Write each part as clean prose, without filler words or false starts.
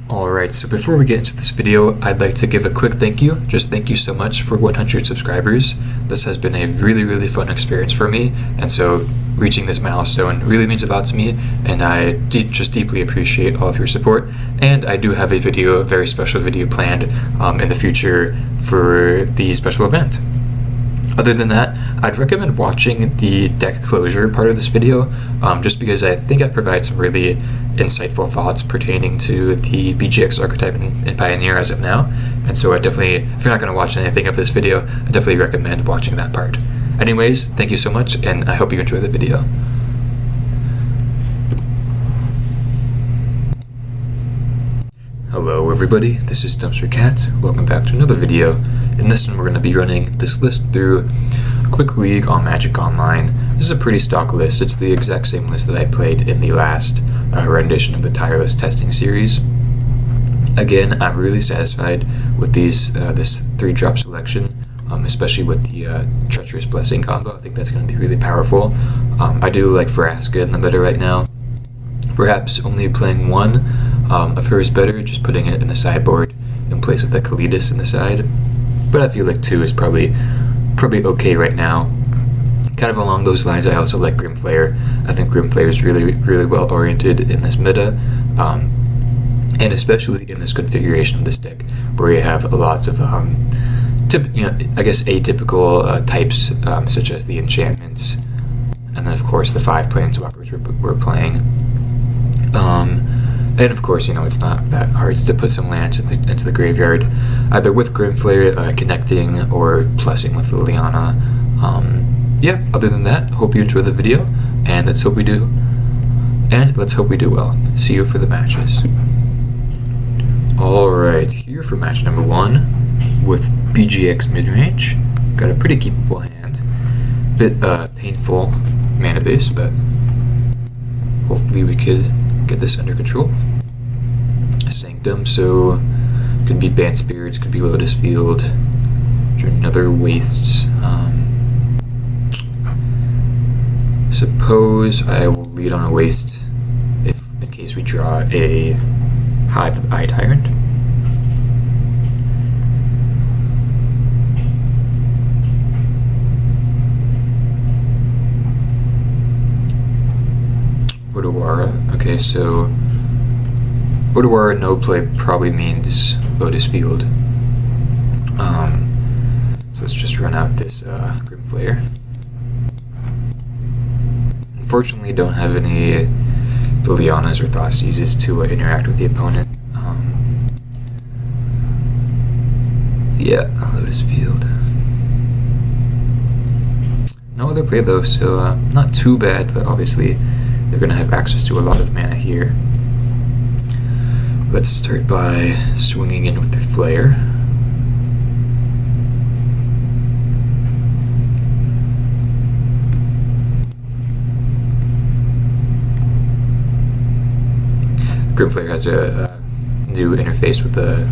Alright, so before we get into this video, I'd like to give a quick thank you. Just thank you so much for 100 subscribers. This has been a really fun experience for me, and so reaching this milestone really means a lot to me, and I just deeply appreciate all of your support. And I do have a very special video planned in the future for the special event. Other than that, I'd recommend watching the deck closure part of this video, just because I think I provide some really insightful thoughts pertaining to the BGX archetype in Pioneer as of now. And so I definitely, if you're not going to watch anything of this video, I definitely recommend watching that part. Anyways, thank you so much, and I hope you enjoy the video. Hello everybody, this is Dumpster Cat. Welcome back to another video. In this one we're going to be running this list through a quick league on Magic Online. This is a pretty stock list. It's the exact same list that I played in the last rendition of the Tireless testing series. Again, I'm really satisfied with this 3-drop selection, especially with the Treacherous Blessing combo. I think that's going to be really powerful. I do like Vraska in the meta right now. Perhaps only playing one of her is better, just putting it in the sideboard in place of the Kalidas in the side. But I feel like 2 is probably okay right now. Kind of along those lines, I also like Grimflayer. I think Grimflayer is really well oriented in this meta, and especially in this configuration of this deck, where you have lots of atypical types, such as the enchantments, and then of course the 5 planeswalkers we're playing. And of course, it's not that hard to put some lands into the graveyard, either with Grimflayer connecting or plussing with Liliana. Yeah, other than that, hope you enjoy the video, and let's hope we do well. See you for the matches. Alright, here for match number 1 with BGX midrange. Got a pretty capable hand. Bit painful mana base, but hopefully we could get this under control. Sanctum, so could be Bant Spirits, could be Lotus Field, another Wastes. Suppose I will lead on a Waste in case we draw a Hive of Eye Tyrant. Odawara. Okay, so Odawara no play probably means Lotus Field. So let's just run out this Grimflayer. Unfortunately, don't have any Lilianas or Thoughtseizes to interact with the opponent. Yeah, Lotus Field. No other play though, so not too bad, but obviously they're going to have access to a lot of mana here. Let's start by swinging in with the Flayer. Grimflayer has a new interface with the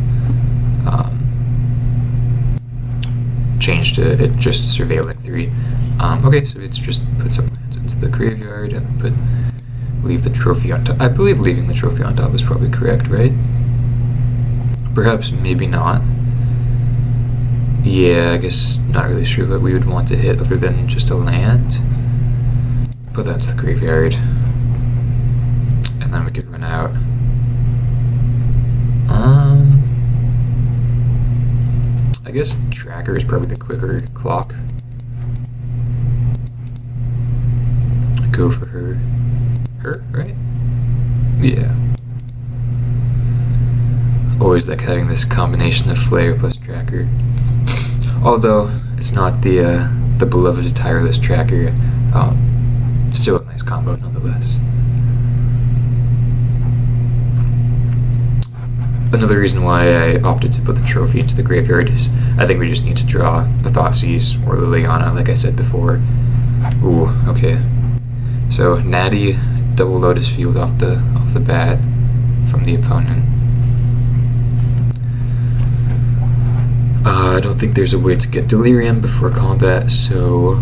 change to it just surveilling 3. Okay, so it's just put some lands into the graveyard and then leave the trophy on top. I believe leaving the trophy on top is probably correct, right? Perhaps, maybe not. Yeah, I guess not really sure what we would want to hit other than just a land. Put that into the graveyard. And then we could run out. I guess Tracker is probably the quicker clock. Go for her. Her, right? Yeah. Always like having this combination of Flayer plus Tracker. Although it's not the beloved Tireless Tracker, still a nice combo nonetheless. Another reason why I opted to put the trophy into the graveyard is I think we just need to draw a Thoughtseize or Liliana, like I said before. Ooh, okay. So Natty, double Lotus Field off the bat from the opponent. I don't think there's a way to get Delirium before combat, so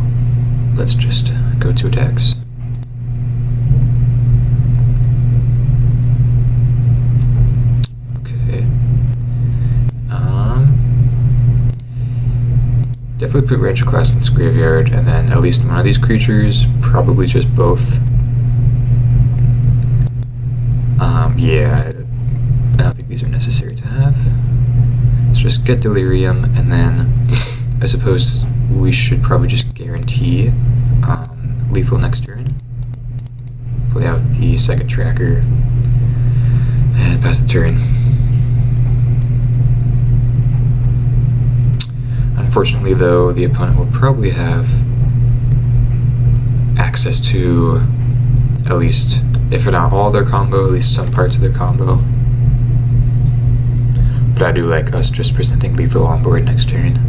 let's just go to attacks. definitely put Ranger Class in this graveyard, and then at least one of these creatures, probably just both. Yeah, I don't think these are necessary to have. Let's just get Delirium, and then I suppose we should probably just guarantee lethal next turn. Play out the second tracker, and pass the turn. Unfortunately, though, the opponent will probably have access to at least, if not all their combo, at least some parts of their combo. But I do like us just presenting lethal on board next turn.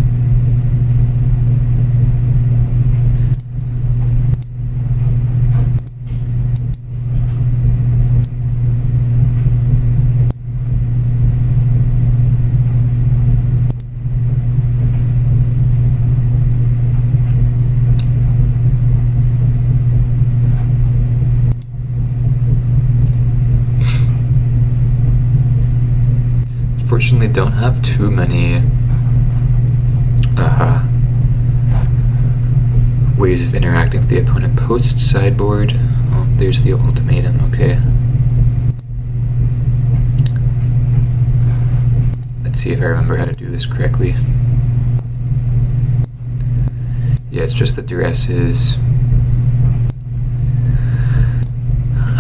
Unfortunately, don't have too many ways of interacting with the opponent post sideboard. Oh, there's the ultimatum. Okay. Let's see if I remember how to do this correctly. Yeah, it's just the duresses.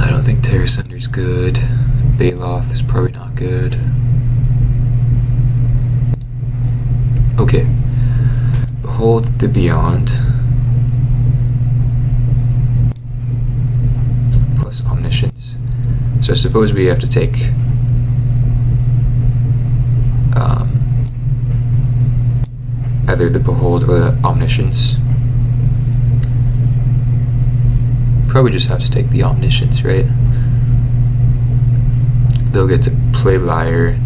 I don't think Terra Sunder's good. Baloth is probably not good. Okay. Behold the Beyond. Plus Omniscience. So suppose we have to take either the Behold or the Omniscience. Probably just have to take the Omniscience, right? They'll get to play Liar.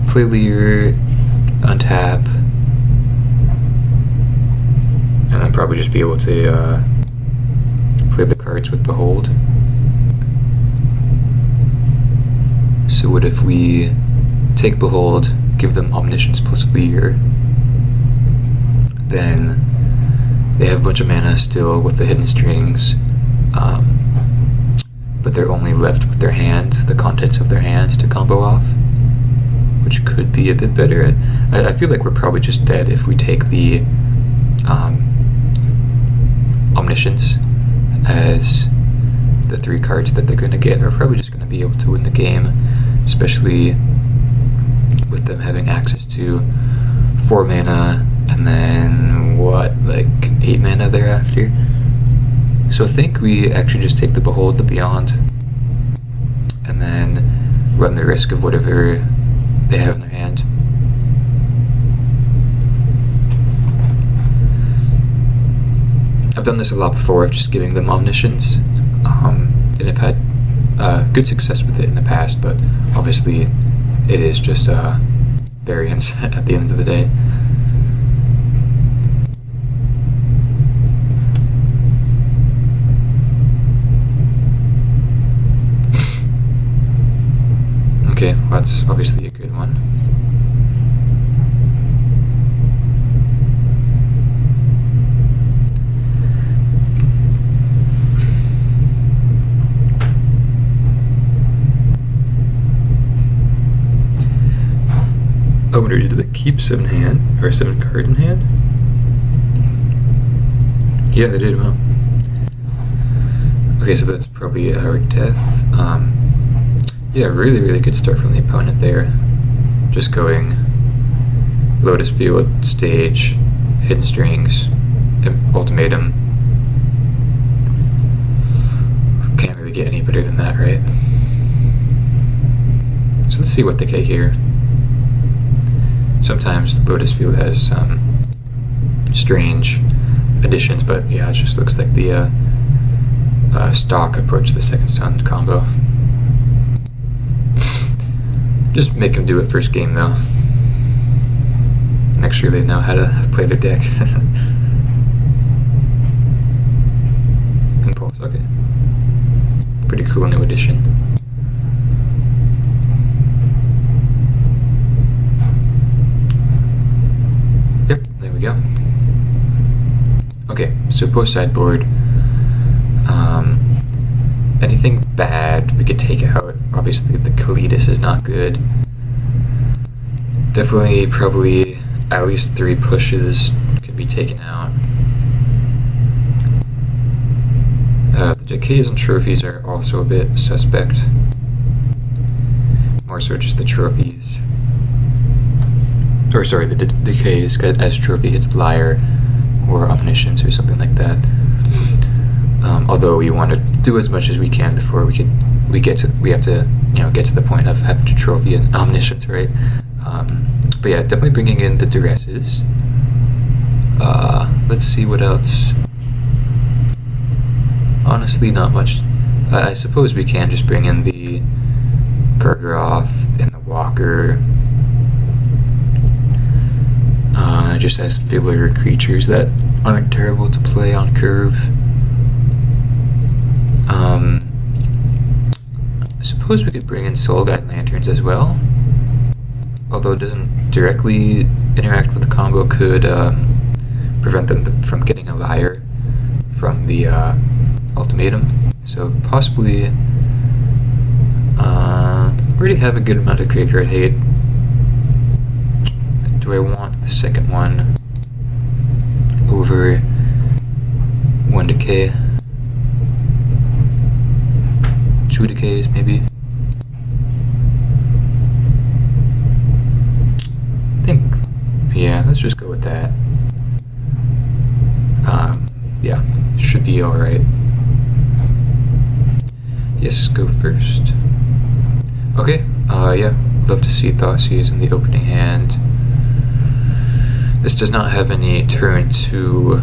Play Lear, untap, and then probably just be able to play the cards with Behold. So what if we take Behold, give them Omniscience plus Lear, then they have a bunch of mana still with the Hidden Strings, but they're only left with their hands, the contents of their hands to combo off, which could be a bit better. I feel like we're probably just dead if we take the Omniscience as the 3 cards that they're going to get. Are probably just going to be able to win the game, especially with them having access to 4 mana and then what, like 8 mana thereafter. So I think we actually just take the Behold, the Beyond, and then run the risk of whatever they have in their hand. I've done this a lot before of just giving them Omniscience, and I've had good success with it in the past, but obviously it is just variance at the end of the day. Okay, well, that's obviously a good one. I wonder, did they keep 7 hand or 7 cards in hand? Yeah, they did. Well, okay, so that's probably our death. Yeah, really good start from the opponent there. Just going Lotus Field, Stage, Hidden Strings, Ultimatum. Can't really get any better than that, right? So let's see what they get here. Sometimes Lotus Field has some strange additions, but yeah, it just looks like the stock Approach the Second Sun combo. Just make them do it first game, though. Make sure they know how to play their deck. Impulse, okay. Pretty cool new addition. Okay, so post sideboard. Anything bad we could take out. Obviously the Kalitas is not good. Definitely probably at least 3 pushes could be taken out. The decays and trophies are also a bit suspect. More so just the trophies. Or sorry, the decays as trophy hits Liar or Omniscience or something like that. Although we want to do as much as we can before we have to get to the point of having to trophy and Omniscience, right? But yeah, definitely bringing in the duresses. Let's see what else. Honestly, not much. I suppose we can just bring in the Gargaroth and the Walker. Just as filler creatures that aren't terrible to play on curve. I suppose we could bring in Soul Guide Lanterns as well. Although it doesn't directly interact with the combo, could prevent them from getting a Liar from the ultimatum. So possibly already have a good amount of graveyard hate. Do I want the second one over 1 decay? 2 decays maybe? I think, yeah, let's just go with that. Yeah, should be alright. Yes, go first. Okay, yeah, love to see Thoughtseize in the opening hand. This does not have any turn 2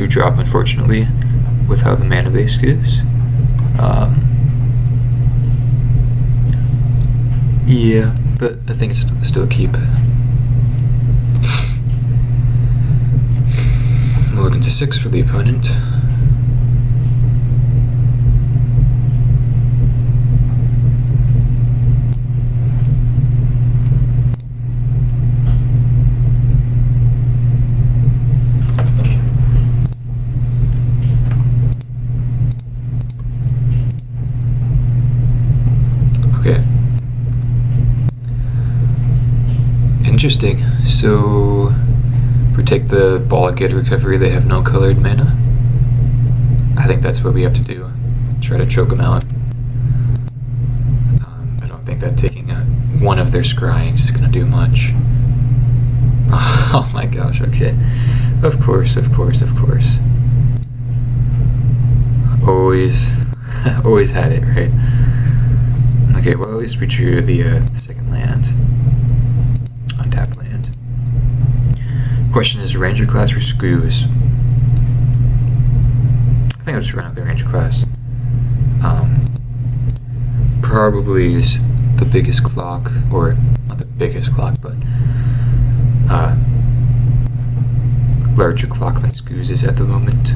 drop, unfortunately, with how the mana base is. Yeah, but I think it's still a keep. We're looking to 6 for the opponent. Okay. Interesting. So, if we take the Ball Gate Recovery, they have no colored mana. I think that's what we have to do. Try to choke them out. I don't think that taking one of their scryings is going to do much. Oh my gosh, okay. Of course. Always had it, right? Okay, well at least we drew the second land. Untapped land. Question is Ranger class or Scoos? I think I'll just run out the Ranger class. Probably is the biggest clock, or not the biggest clock, but larger clock than Scoos is at the moment.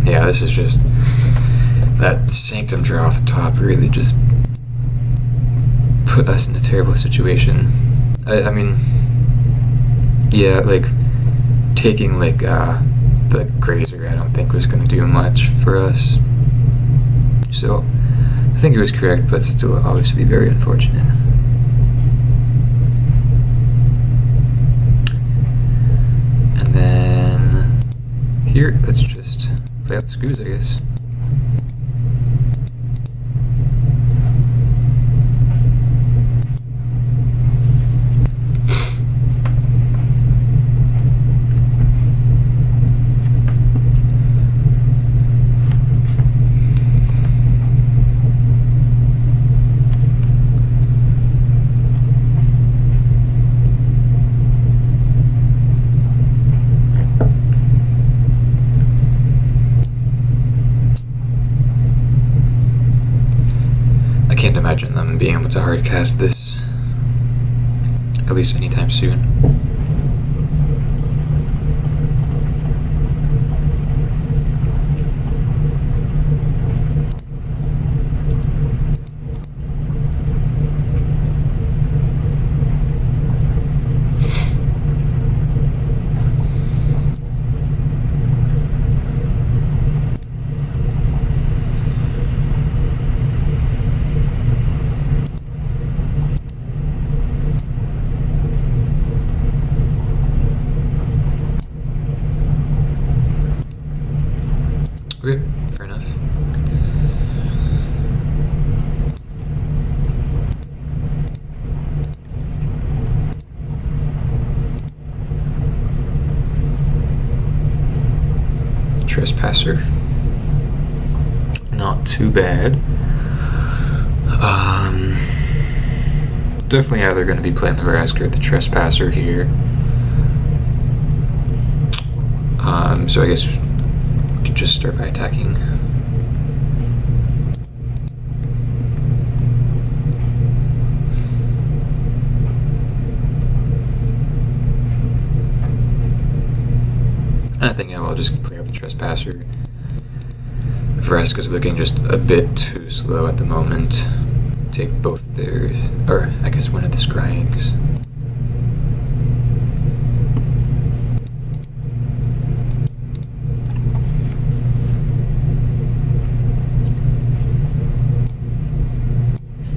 Yeah, this is just that Sanctum draw off the top really just put us in a terrible situation. I mean, yeah, like taking like the Grazer I don't think was going to do much for us. So I think it was correct, but still obviously very unfortunate. And then here, let's just play out the Scoos, I guess. Can't imagine them being able to hardcast this, at least anytime soon. Trespasser. Not too bad. Definitely either going to be playing the Vrasker or the Trespasser here. So I guess we could just start by attacking. And I think I'll just play out the Trespasser. Vraska's looking just a bit too slow at the moment. Take both their, or I guess one of the Scryings.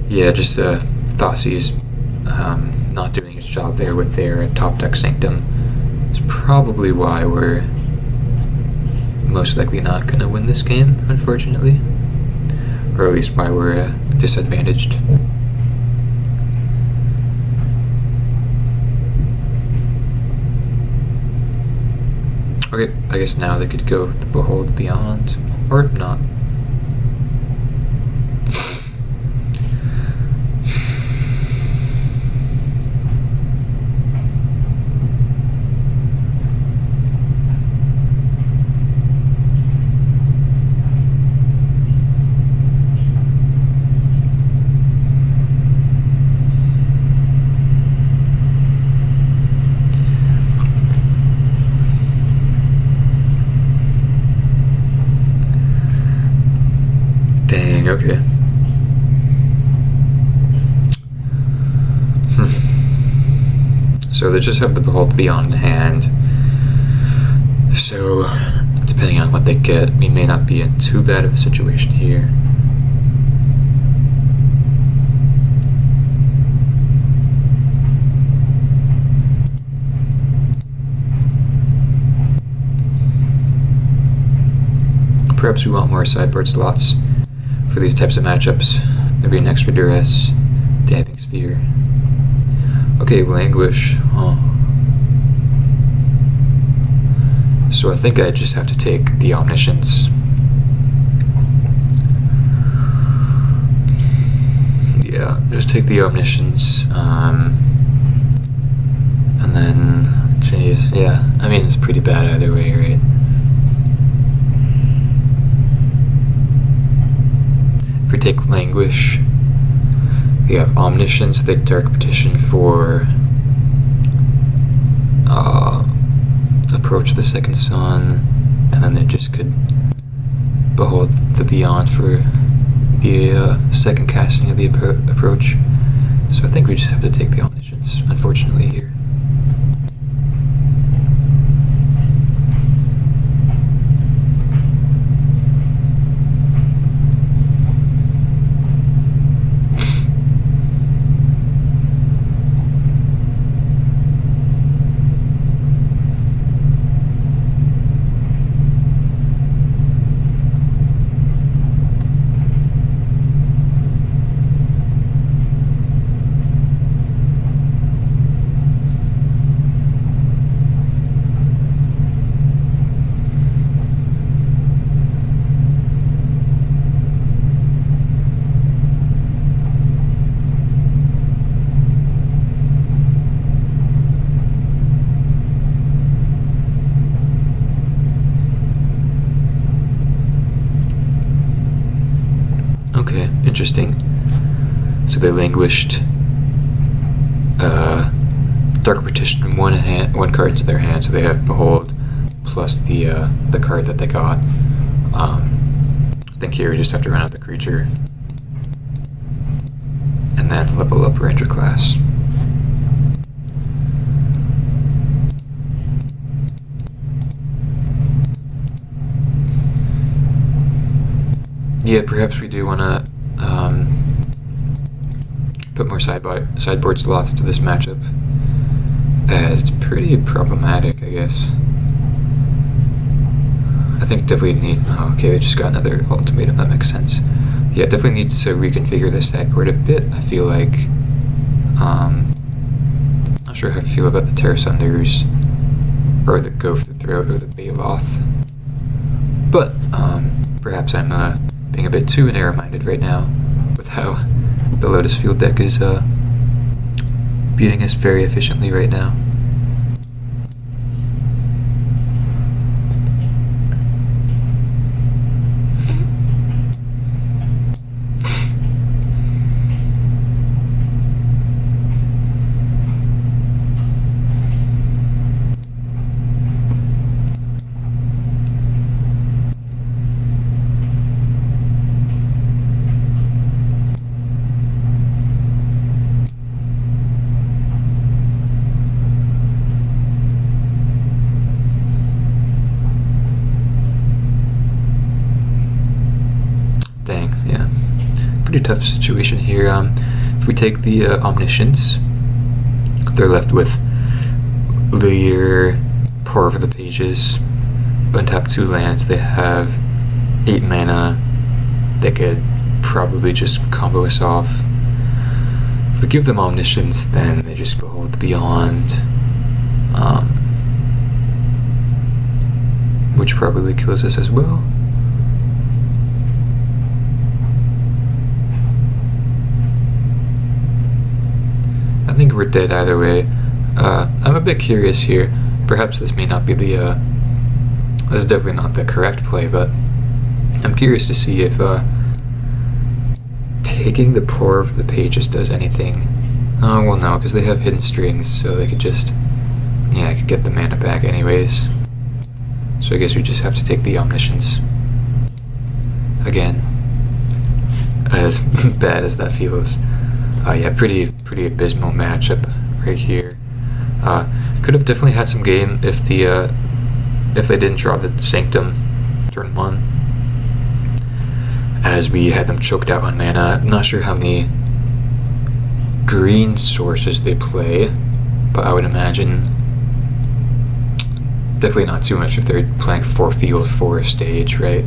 Yeah, just Thoughtsy's not doing his job there with their top deck Sanctum. It's probably why we're most likely not going to win this game, unfortunately. Or at least why we're disadvantaged. Okay, I guess now they could go with the Behold Beyond, or not. Okay. So they just have the Behold Beyond in hand. So, depending on what they get, we may not be in too bad of a situation here. Perhaps we want more sideboard slots for these types of matchups. Maybe an extra duress, Dabbing Sphere. Okay, Languish. Oh. So I think I just have to take the Omniscience. Yeah, just take the Omniscience. And then, jeez, yeah. I mean, it's pretty bad either way, right? If we take Languish, we have Omniscience, the Dark Petition for Approach the Second Sun, and then they just could Behold the Beyond for the second casting of the Approach. So I think we just have to take the Omniscience, unfortunately, here. Okay, interesting. So they languished Dark Petition in one card into their hand, so they have Behold plus the card that they got. I think here we just have to run out the creature and then level up Ranger class. Yeah, perhaps we do want to put more sideboard slots to this matchup, as it's pretty problematic, I guess. I think definitely need... Oh, okay, they just got another ultimatum, that makes sense. Yeah, definitely need to reconfigure this sideboard a bit, I feel like. Not sure how I feel about the Terra Sunders, or the Go for the Throat, or the Baloth. but perhaps I'm being a bit too narrow-minded right now with how the Lotus Field deck is beating us very efficiently right now. Dang, yeah. Pretty tough situation here. If we take the Omniscience, they're left with Leer, Pour Over the Pages, untap 2 lands. They have 8 mana. They could probably just combo us off. If we give them Omniscience, then they just Behold Beyond, which probably kills us as well. I think we're dead either way. I'm a bit curious here. Perhaps this may not be the, this is definitely not the correct play, but I'm curious to see if taking the Pour of the Pages does anything. Oh, well no, because they have hidden strings, so they could just, yeah, I could get the mana back anyways. So I guess we just have to take the Omniscience. Again. As bad as that feels. Yeah, pretty abysmal matchup right here. Could have definitely had some game if the if they didn't draw the Sanctum turn 1, as we had them choked out on mana. I'm not sure how many green sources they play, but I would imagine definitely not too much if they're playing 4 field, 4 stage, right?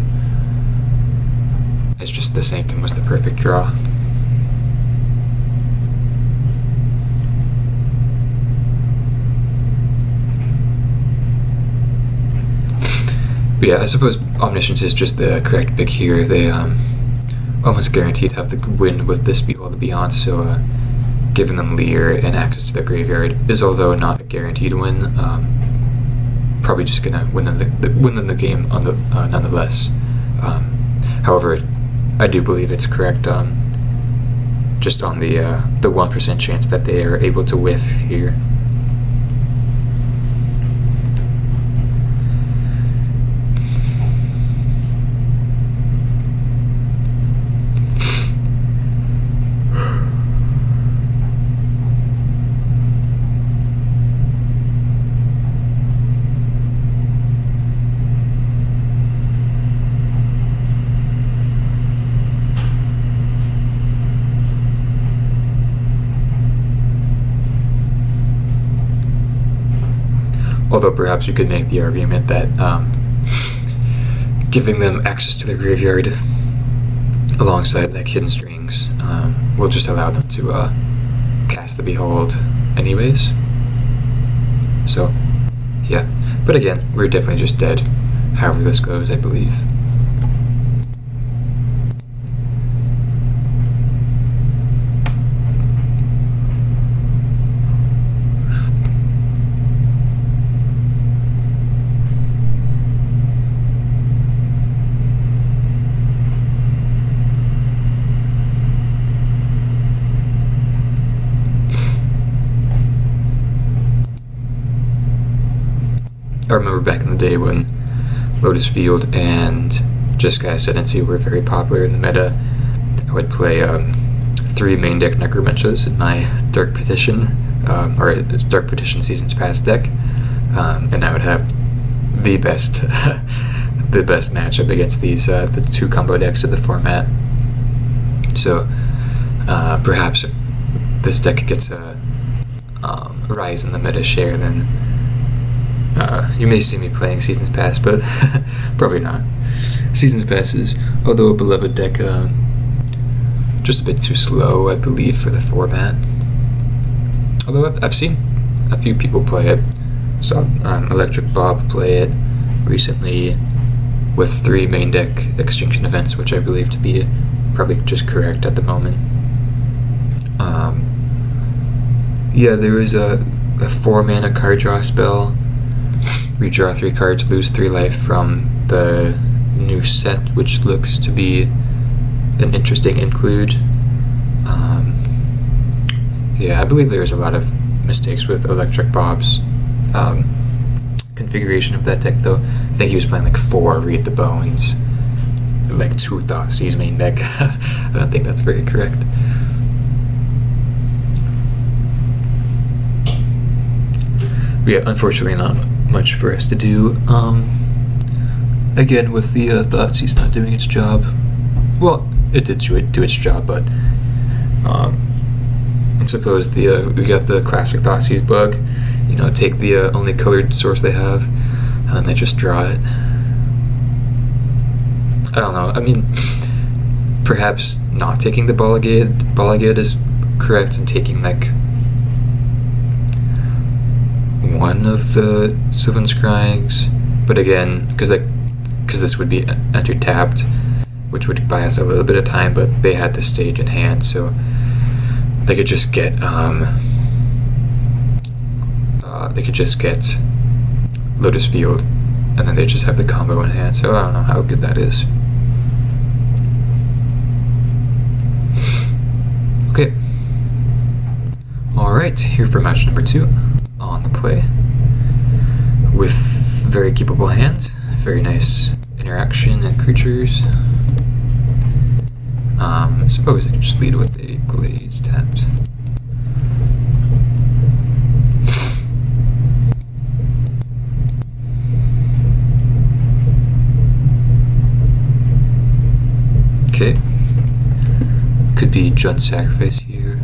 It's just the Sanctum was the perfect draw. But yeah, I suppose Omniscience is just the correct pick here. They almost guaranteed to have the win with this Behold Beyond, so giving them Leer and access to their graveyard is, although not a guaranteed win, probably just gonna win them the game on the nonetheless. However, I do believe it's correct, just on the 1% chance that they are able to whiff here. Although perhaps you could make the argument that giving them access to their graveyard alongside like hidden strings will just allow them to cast the Behold anyways. So, yeah. But again, we're definitely just dead, however this goes, I believe. I remember back in the day when Lotus Field and Jeskai Ascendancy were very popular in the meta. I would play 3 main deck Necromenches in my Dark Petition, or Dark Petition Seasons Past deck, and I would have the best the best matchup against these the 2 combo decks of the format. So perhaps if this deck gets a rise in the meta share, then you may see me playing Seasons Past, but probably not. Seasons Past is, although a beloved deck, just a bit too slow, I believe, for the format. Although I've seen a few people play it. Saw Electric Bob play it recently. with 3 main deck extinction events, which I believe to be probably just correct at the moment. Yeah, there was a 4 mana card draw spell. Redraw 3 cards, lose 3 life from the new set, which looks to be an interesting include. Yeah, I believe there's a lot of mistakes with Electric Bob's configuration of that deck, though. I think he was playing like 4 Read the Bones, like 2 Thoughtseize main deck. I don't think that's very correct. But yeah, unfortunately not much for us to do. Again, with the Thoughtseize not doing its job. Well, it did do its job, but I suppose we got the classic Thoughtseize bug. You know, take the only colored source they have, and then they just draw it. I don't know. I mean, perhaps not taking the Balagade is correct, and taking like one of the Sylvan Scryings, but again, because this would be entered tapped, which would buy us a little bit of time, but they had the stage in hand, so they could just get Lotus Field, and then they just have the combo in hand. So I don't know how good that is. Okay. All right, here for match number 2 on the play, with very keepable hands, very nice interaction and creatures. I suppose I can just lead with a Glaze tapped. Okay. Could be Jund Sacrifice here.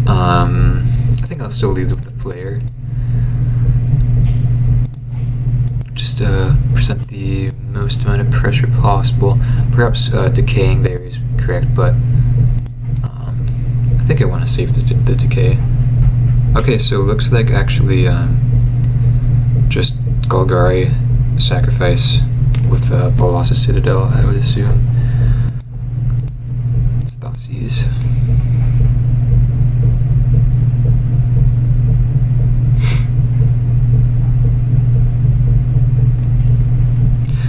I think I'll still lead with the Flare. Just present the most amount of pressure possible. Perhaps decaying there is correct, but I think I want to save the decay. Okay, so it looks like actually just Golgari sacrifice with Bolas' Citadel, I would assume. It's Thoughtseize.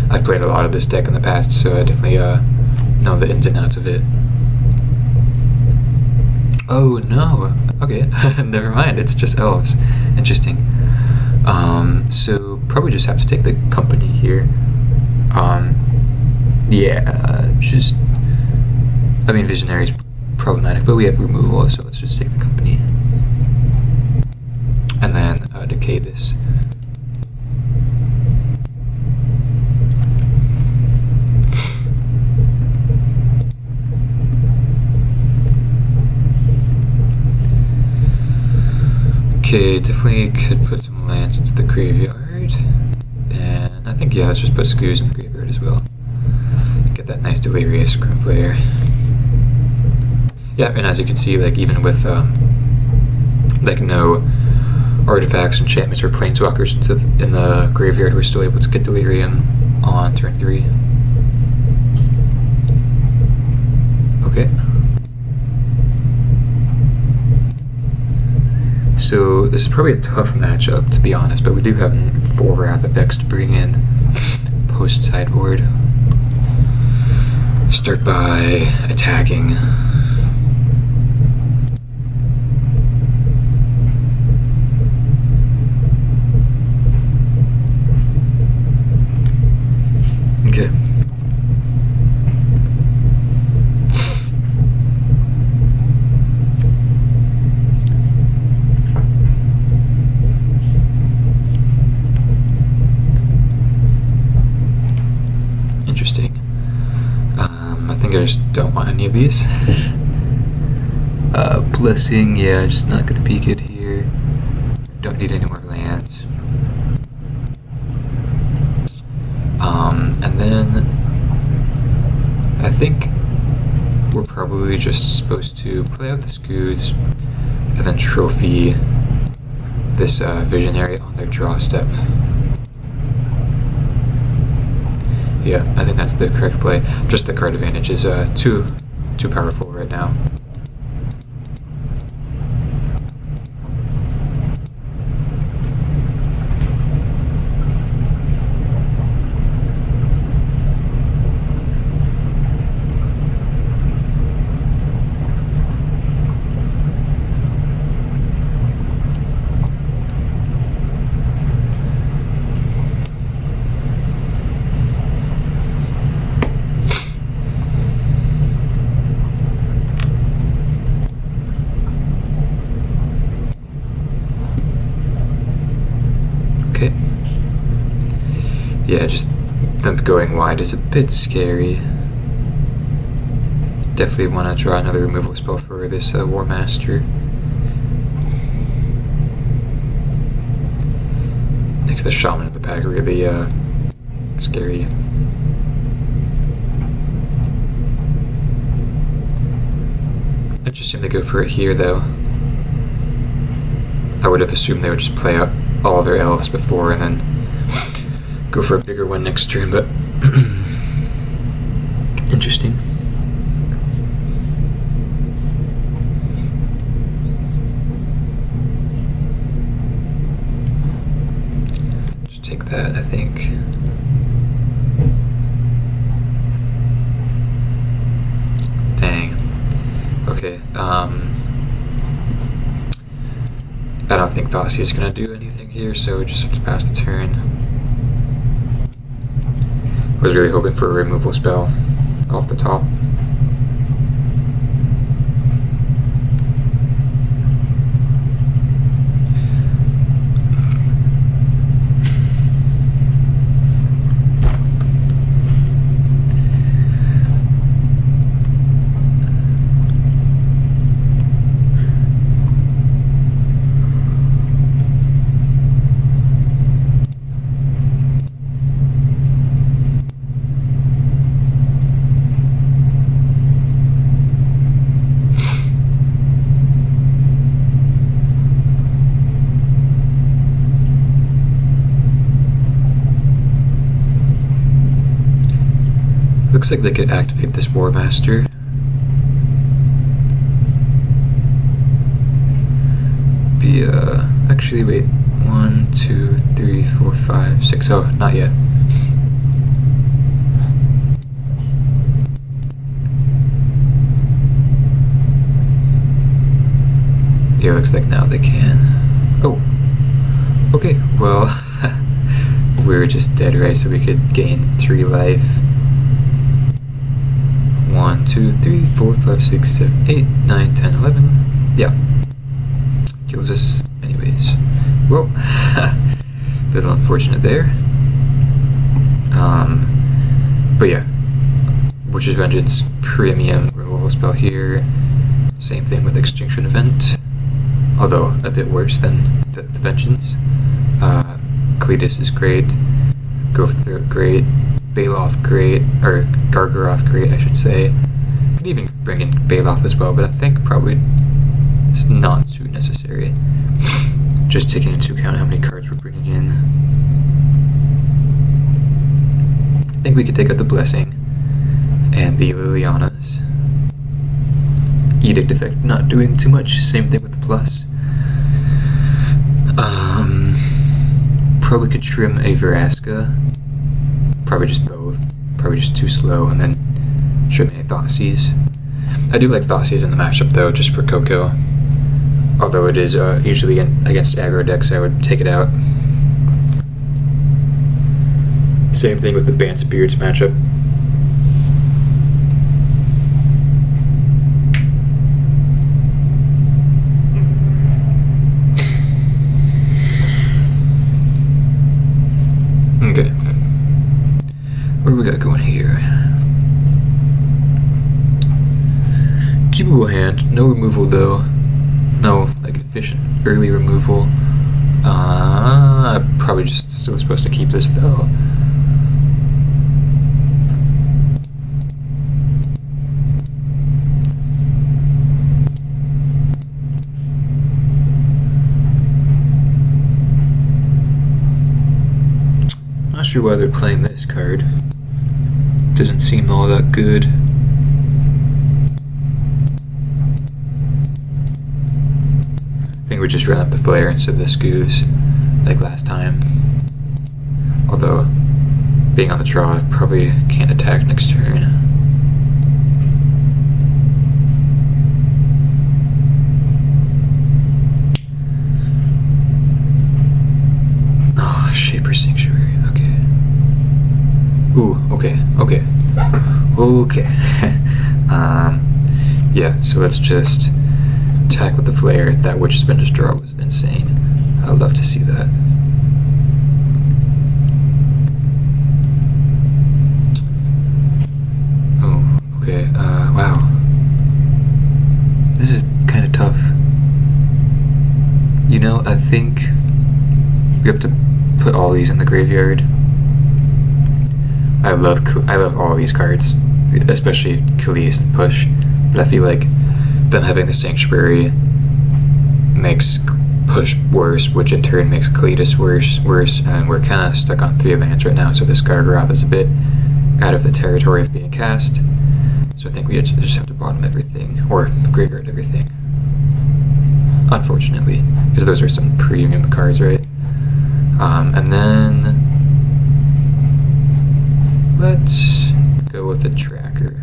I've played a lot of this deck in the past, so I definitely know the ins and outs of it. Oh no! Okay, never mind. It's just Elves. Interesting. So probably just have to take the company here. Yeah, just. I mean, Visionary is problematic, but we have removal, so let's just take the company, and then decay this. Okay, definitely could put some lands into the graveyard, and I think, yeah, let's just put Scoos in the graveyard as well. Get that nice Delirious Grimflayer. Yeah, and as you can see, like, even with like no artifacts, enchantments, or planeswalkers in the graveyard, we're still able to get Delirium on turn 3. Okay. So this is probably a tough matchup, to be honest, but we do have 4 Wrath effects to bring in post sideboard. Start by attacking. Okay. Interesting. I think I just don't want any of these. Blessing, yeah, just not gonna peek it here. Don't need any more lands. And then I think we're probably just supposed to play out the Scoos and then trophy this Visionary on their draw step. Yeah, I think that's the correct play. Just the card advantage is too powerful right now. Okay. Yeah, just them going wide is a bit scary. Definitely want to draw another removal spell for this War Master. Makes the Shaman of the pack really scary. Interesting to go for it here, though. I would have assumed they would just play out all their elves before and then go for a bigger one next turn, but interesting. Just take that, I think. Dang. Okay, I don't think Thoughtseize is going to do anything here, so we just have to pass the turn. I was really hoping for a removal spell off the top. Looks like they could activate this War Master. Actually wait, 1, 2, 3, 4, 5, 6. Oh, not yet. Yeah, looks like now they can. Oh, okay, well, we were just dead, right? So we could gain 3 life. 1, 2, 3, 4, 5, 6, 7, 8, 9, 10, 11. Yeah. Kills us anyways. Well, little unfortunate there. But yeah. Witch's Vengeance, premium removal spell here. Same thing with Extinction Event. Although a bit worse than the Vengeance. Cletus is great. Gother great. Baloth great, or Gargaroth great, I should say. Could even bring in Baloth as well, but I think probably it's not too necessary. Just taking into account how many cards we're bringing in. I think we could take out the Blessing and the Liliana's. Edict effect not doing too much, same thing with the plus. Probably could trim a Veraska. Probably just both. Probably just too slow, and then trim a Thoughtseize. I do like Thoughtseize in the matchup though, just for Coco. Although it is usually against aggro decks, I would take it out. Same thing with the Bant Spirits matchup. Okay. What do we got going here? Keepable hand, no removal though. No, like efficient early removal. I'm probably just still supposed to keep this though. Not sure why they're playing this card. doesn't seem all that good. I think we just run up the Flare instead of the Scoos, like last time. Although, being on the draw, I probably can't attack next turn. Oh, Shaper Sanctuary, okay. Ooh, okay. Yeah, so let's just attack with the Flare. That Witch's Vengeance draw was insane. I'd love to see that. Oh, okay, wow. This is kind of tough. You know, I think we have to put all these in the graveyard. I love all these cards, especially Khalees and Push, but I feel like them having the Sanctuary makes Push worse, which in turn makes Khalees worse, and we're kind of stuck on 3 lands right now, so this Gargaroth is a bit out of the territory of being cast, so I think we just have to bottom everything, or graveyard everything, unfortunately, because those are some premium cards, right? And then let's go with the Tracker.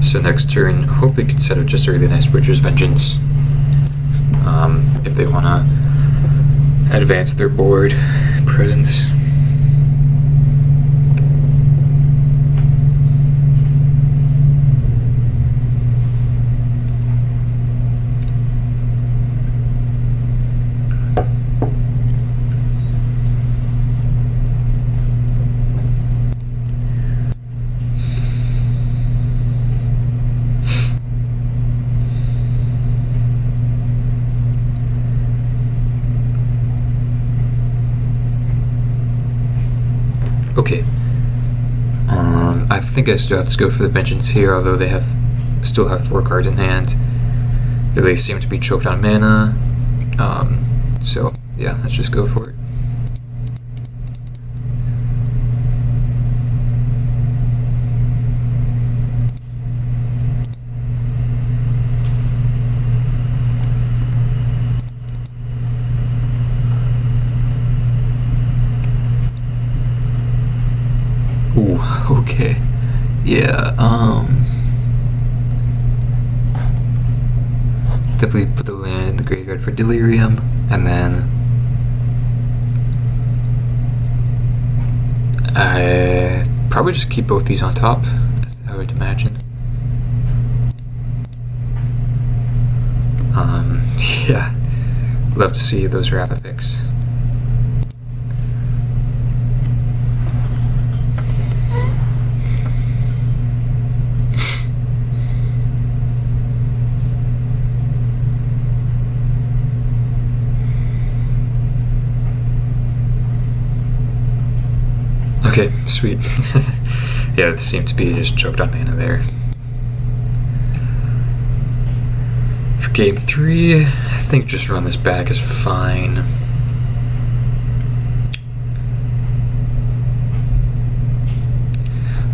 So next turn, hopefully can set up just a really nice Witcher's Vengeance. If they want to advance their board presence. Okay. I think I still have to go for the Vengeance here, although they still have 4 cards in hand. They seem to be choked on mana. So yeah, let's just go for it. Ooh, okay. Yeah, definitely put the land in the graveyard for Delirium, and then I probably just keep both these on top, I would imagine. Yeah, love to see those Rathafics. Okay, sweet. Yeah, it seemed to be just choked on mana there. For game 3, I think just run this back is fine.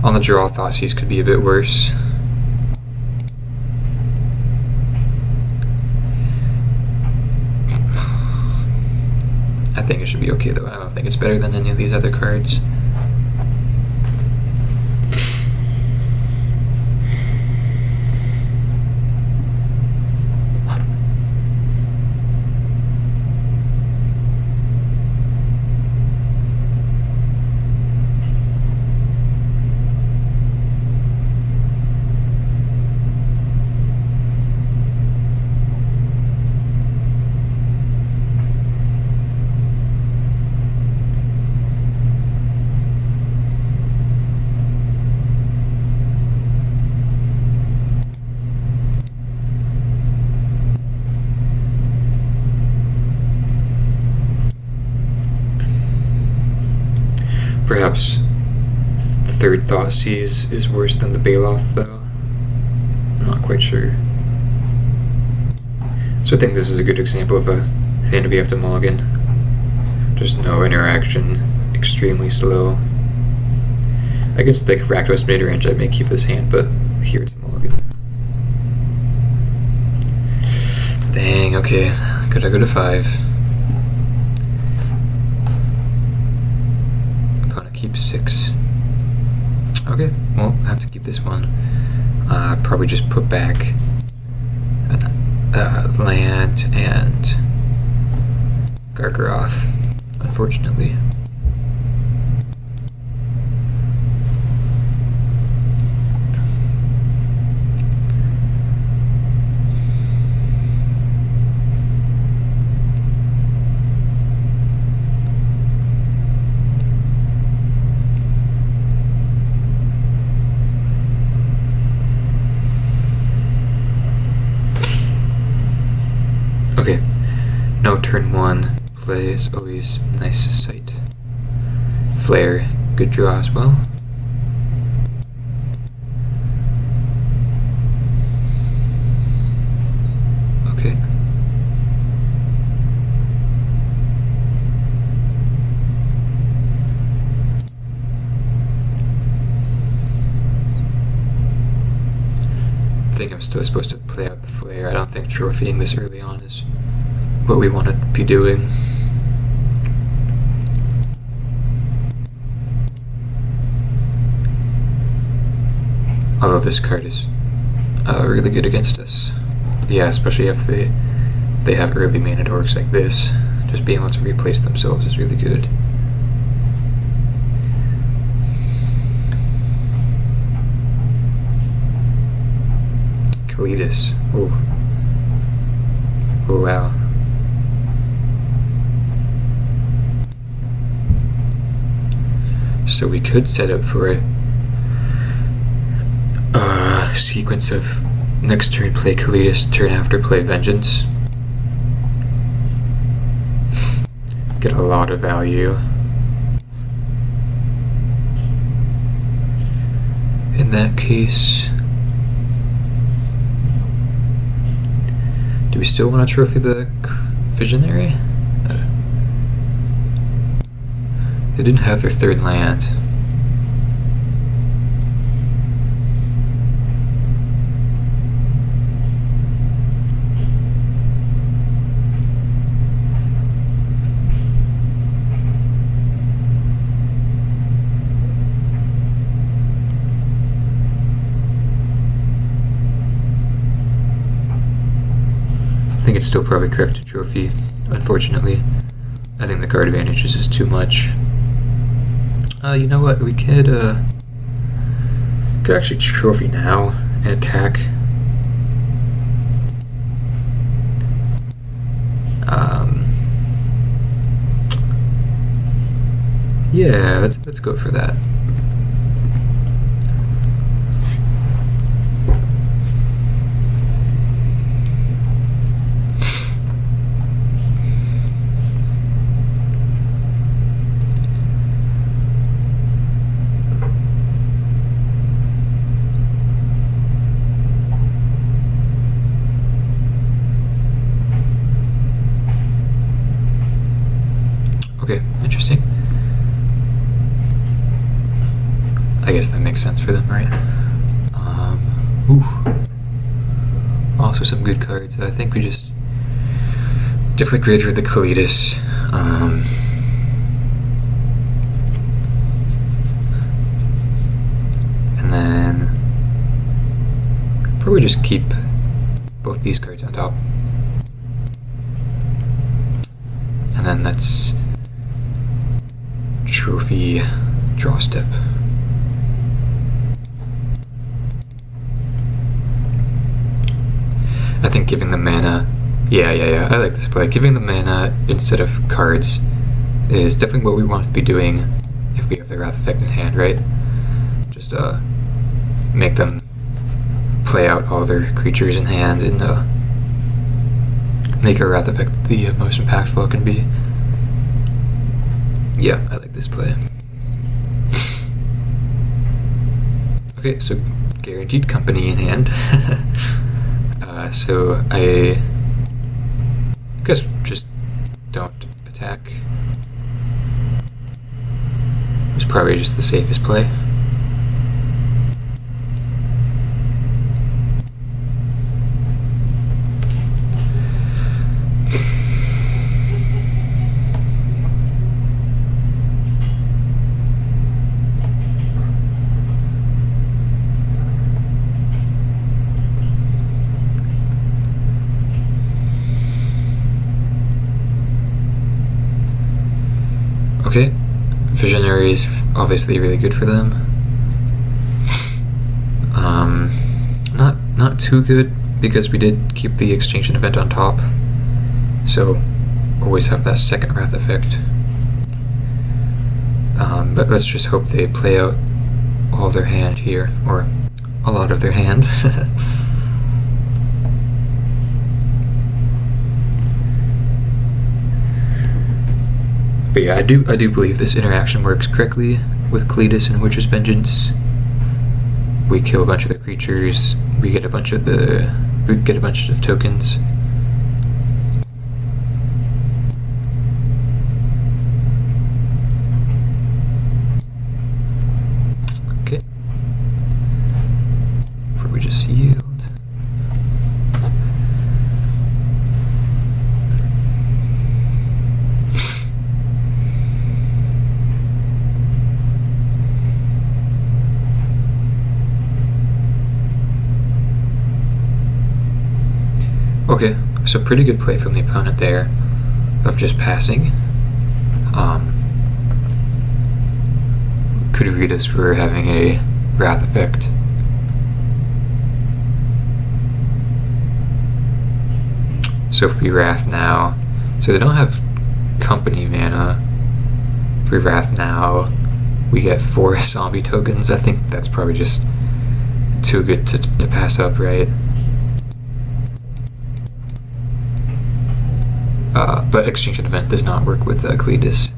On the draw, Thoughtseize could be a bit worse. I think it should be okay though. I don't think it's better than any of these other cards. Perhaps Third Thought Seize is worse than the Baloth, though. I'm not quite sure. So I think this is a good example of a hand we have to mulligan. Just no interaction, extremely slow. Against the Rakdos mid-range, I may keep this hand, but here it's a mulligan. Dang, okay. Gotta go to 5. Opponent keeps 6. Okay, well, I have to keep this one. Probably just put back land and Gargaroth, unfortunately. Okay, no turn 1 play is always nice sight. Flare, good draw as well. Okay. I think I'm still supposed to play out the flare. I don't think trophying this early on is what we want to be doing. Although this card is really good against us. Yeah, especially if they have early mana dorks like this. Just being able to replace themselves is really good. Lotus. Oh. Oh wow. So we could set up for a sequence of next turn play Kalitas, turn after play Vengeance. Get a lot of value. In that case, do we still want to trophy the Visionary? They didn't have their third land. I think it's still probably correct to trophy, unfortunately. I think the card advantage is just too much. You know what, we could actually trophy now and attack. Yeah, let's go for that. Okay, interesting. I guess that makes sense for them, right? Also some good cards. I think we just definitely graveyard the Kalitas. And then probably just keep both these cards on top. And then that's trophy draw step. I think giving the mana, yeah, I like this play. Giving the mana instead of cards is definitely what we want to be doing if we have the Wrath effect in hand, right? Just make them play out all their creatures in hand and make our Wrath effect the most impactful it can be. Yeah, I like this play. Okay, so guaranteed company in hand. So I guess just don't attack. It's probably just the safest play. Okay, Visionary is obviously really good for them. Not too good because we did keep the extinction event on top, so always have that second wrath effect. But let's just hope they play out all their hand here, or a lot of their hand. But yeah, I do believe this interaction works correctly with Cletus and Witch's Vengeance. We kill a bunch of the creatures, we get a bunch of tokens. Okay. Or we just yield. Okay, so pretty good play from the opponent there, of just passing. Could read us for having a wrath effect. So if we wrath now, so they don't have company mana. If we wrath now, we get 4 zombie tokens. I think that's probably just too good to pass up, right? But Extinction Event does not work with Cletus,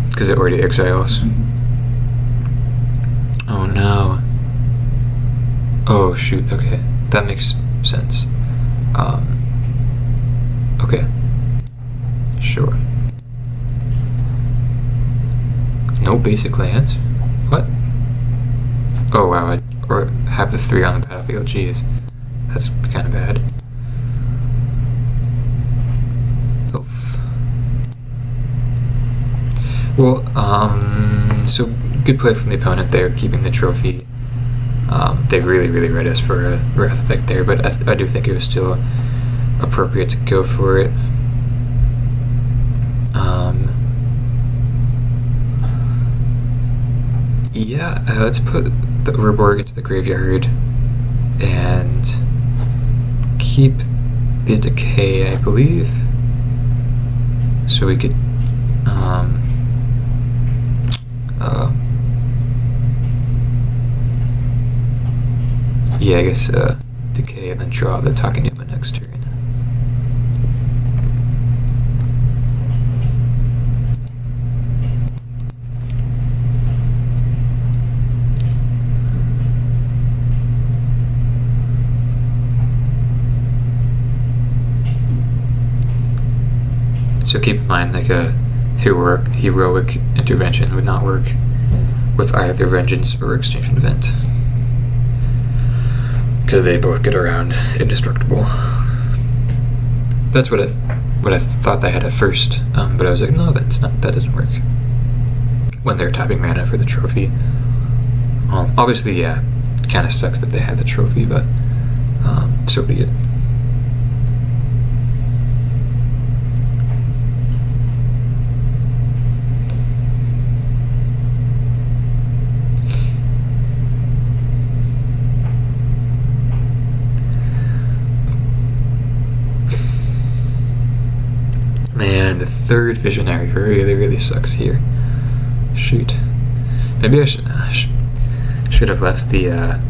because it already exiles. Oh no. Oh shoot, okay. That makes sense. Okay. Sure. No basic lands? What? Oh wow, or have the 3 on the battlefield, jeez. That's kind of bad. Oof. Well, so good play from the opponent there, keeping the trophy. They really read us for a wrath effect there, but I do think it was still appropriate to go for it. Yeah, let's put the Urborg into the graveyard and keep the decay, I believe, so we could yeah, I guess decay and then draw the Takenuma next turn. So keep in mind, like a heroic intervention would not work with either Vengeance or Extinction Event, because they both get around indestructible. That's what I thought they had at first, but I was like, no, that doesn't work when they're tapping mana for the trophy. Obviously, yeah, it kind of sucks that they had the trophy, but so be it. Man, the third Visionary really sucks here. Shoot. Maybe I should have left the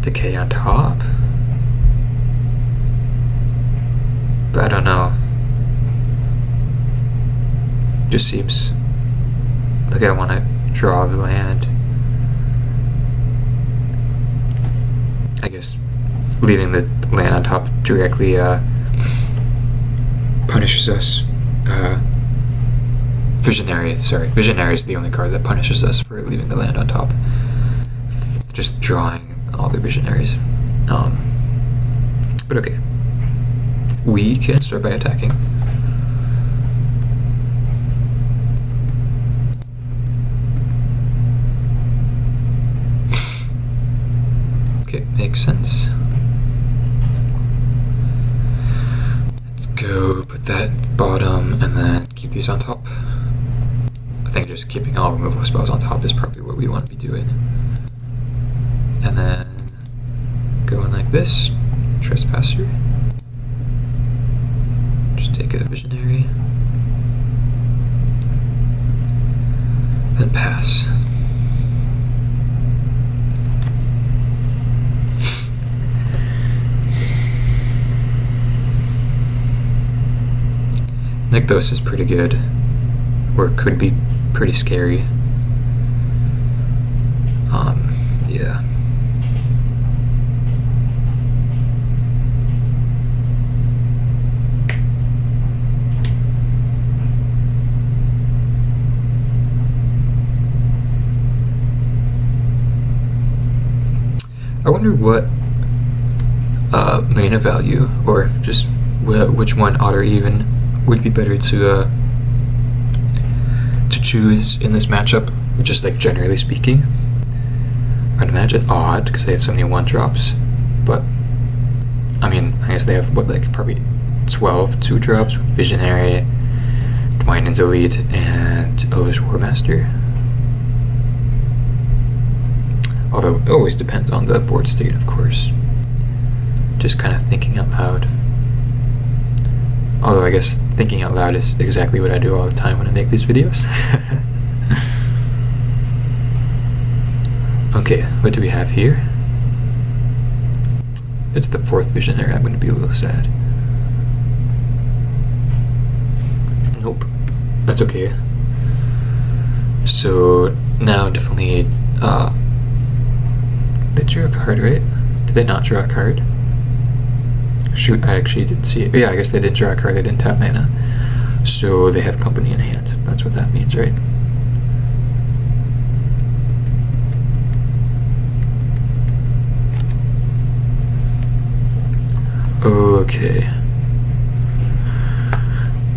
decay on top. But I don't know. Just seems like I want to draw the land. I guess leaving the land on top directly punishes us. Visionary is the only card that punishes us for leaving the land on top. Just drawing all the visionaries. But okay. We can start by attacking. Okay, makes sense. Let's go put that at the bottom and then keep these on top. I think just keeping all removal spells on top is probably what we want to be doing. And then going like this, Trespasser. Just take a visionary. Then pass. Nykthos is pretty good, or it could be pretty scary. Yeah. I wonder what mana value, or just which one, odd or even, would be better to choose in this matchup, just like generally speaking. I'd imagine odd because they have so many 1-drops, but I mean, I guess they have what, like probably 12 2-drops with Visionary, Dwynen's Elite, and Elvish Warmaster. Although it always depends on the board state, of course. Just kind of thinking out loud. Although I guess thinking out loud is exactly what I do all the time when I make these videos. Okay, what do we have here? If it's the 4th Visionary, I'm going to be a little sad. Nope. That's okay. So now definitely they drew a card, right? Did they not draw a card? Shoot, I actually didn't see it. Yeah, I guess they did draw a card. They didn't tap mana. So they have company in hand. That's what that means, right? Okay.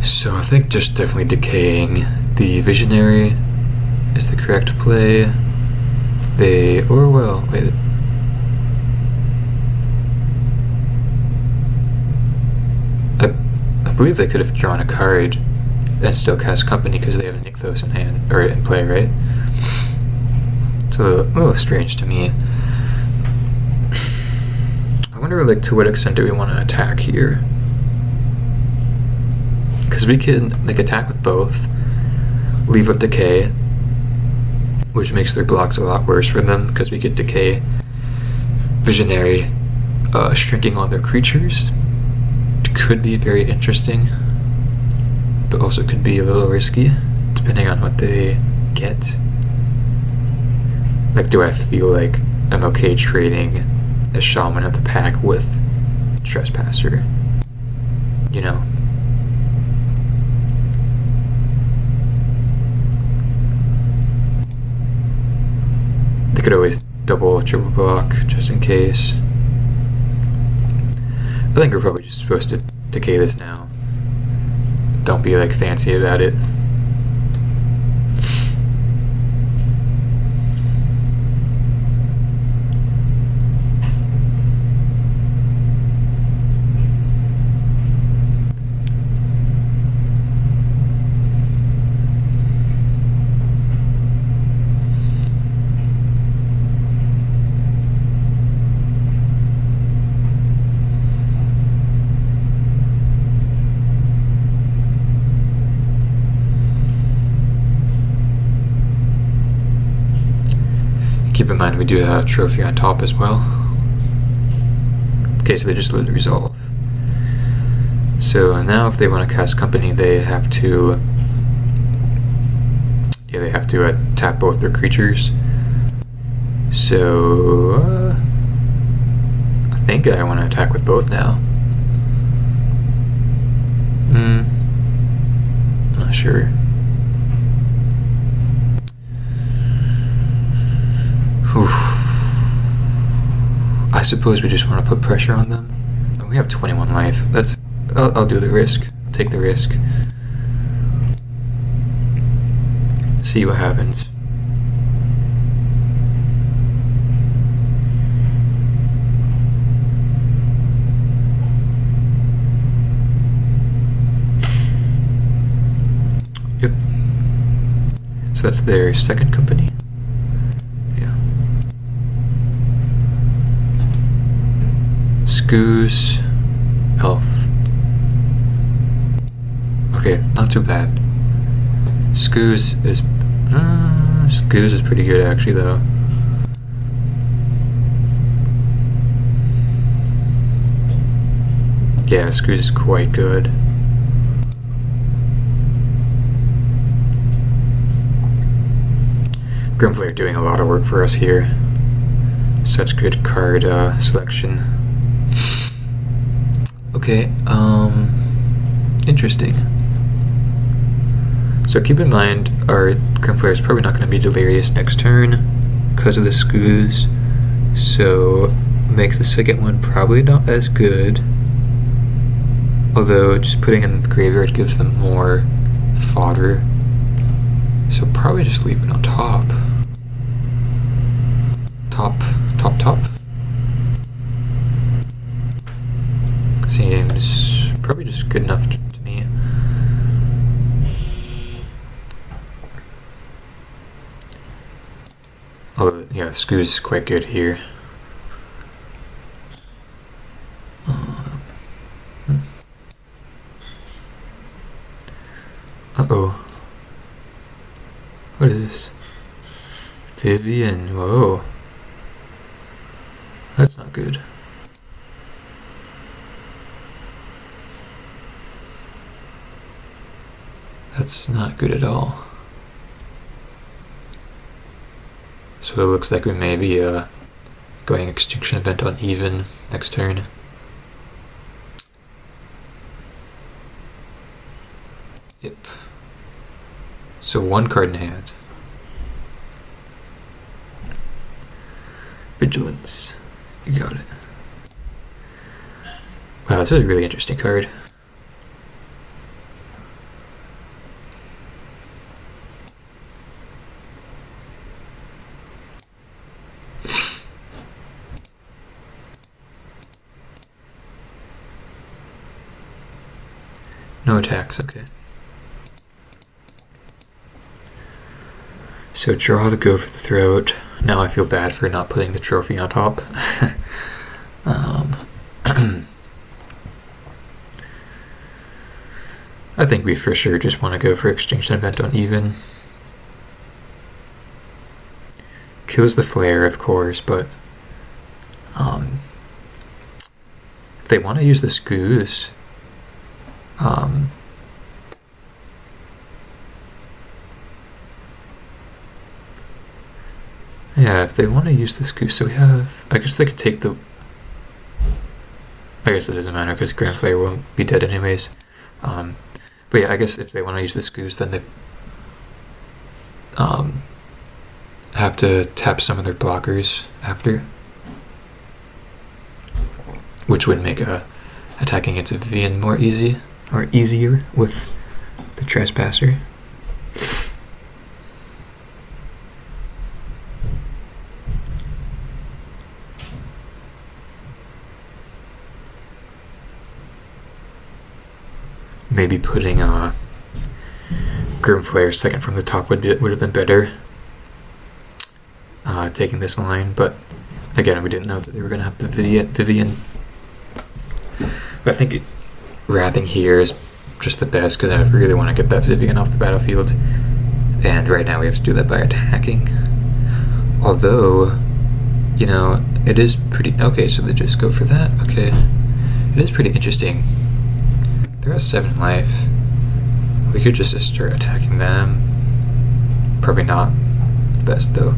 So I think just definitely decaying the Visionary is the correct play. Wait. I believe they could have drawn a card and still cast company because they have a Nykthos in hand, or in play, right? It's a little strange to me. I wonder, like, to what extent do we want to attack here? Because we can, like, attack with both, leave up Decay, which makes their blocks a lot worse for them because we get Decay, Visionary, shrinking all their creatures. Could be very interesting, but also could be a little risky, depending on what they get. Like, do I feel like I'm okay trading a Shaman of the Pack with Trespasser? You know? They could always double, triple block, just in case. I think we're probably just supposed to decay this now. Don't be, like, fancy about it. Keep in mind we do have Trophy on top as well. Okay, so they just let it resolve. So now if they want to cast company, they have to yeah, they have to tap both their creatures. So I think I want to attack with both now. Not sure. I suppose we just want to put pressure on them. And we have 21 life. I'll do the risk. Take the risk. See what happens. Yep. So that's their second company. Yeah. Goose, Elf. Okay, not too bad. Scooz is pretty good actually though. Yeah, Scooz is quite good. Grimflayer doing a lot of work for us here. Such good card selection. Okay, interesting. So keep in mind, our Grimflayer is probably not going to be Delirious next turn because of the Scooz. So makes the second one probably not as good. Although just putting it in the graveyard gives them more fodder. So probably just leave it on top. Top. Seems probably just good enough to me. Although, yeah, Scooz is quite good here. Uh-oh. What is this? Vivian, whoa. That's not good. That's not good at all. So it looks like we may be going Extinction Event on even next turn. Yep. So one card in hand. Vigilance. You got it. Wow, this is a really interesting card. No attacks, okay. So draw the go for the throat. Now I feel bad for not putting the trophy on top. I think we for sure just want to go for Extinction Event on even. Kills the Flare, of course, but if they want to use the Scooz, yeah, if they want to use the Scooz, so we have, I guess they could take the, I guess it doesn't matter because Grand Flayer won't be dead anyways. But yeah, I guess if they want to use the Scooz, then they have to tap some of their blockers after, which would make attacking against a Vivian more easy or easier with the Trespasser. Maybe putting Grimflayer second from the top would have been better. Taking this line, but again, we didn't know that they were going to have the Vivian. But I think Wrathing here is just the best because I really want to get that Vivian off the battlefield. And right now we have to do that by attacking. Although, you know, it is pretty... Okay, so they just go for that. Okay. It is pretty interesting. They're at 7 life. We could just start attacking them. Probably not the best though.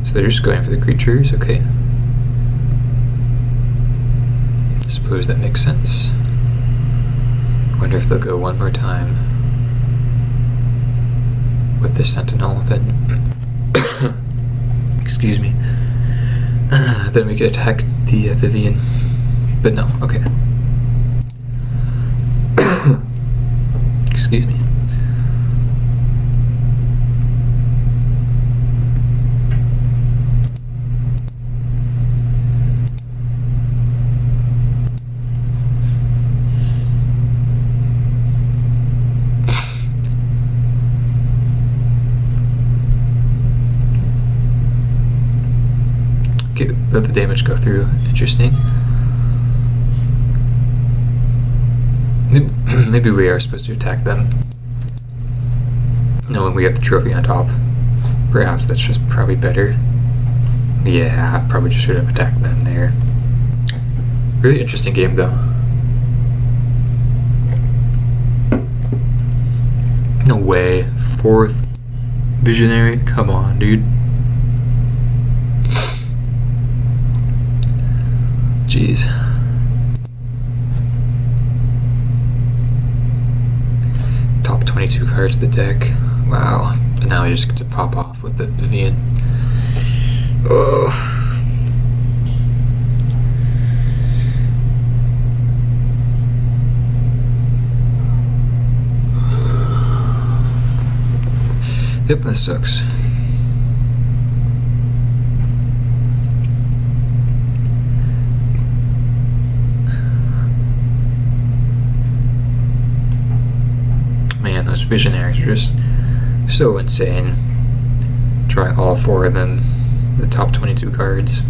So they're just going for the creatures, okay. I suppose that makes sense. Wonder if they'll go one more time with the Sentinel, then excuse me. Then we could attack the Vivian, but no, okay. Excuse me. Okay, let the damage go through. Interesting. Maybe we are supposed to attack them, knowing we have the trophy on top. Perhaps that's just probably better. Yeah, probably just should have attacked them there. Really interesting game though. No way. 4th Visionary? Come on, dude. Jeez. Top 22 cards of the deck. Wow. And now I just get to pop off with the Vivian. Oh. Yep, that sucks. Man, those Visionaries are just so insane. Try all 4 of them, the top 22 cards.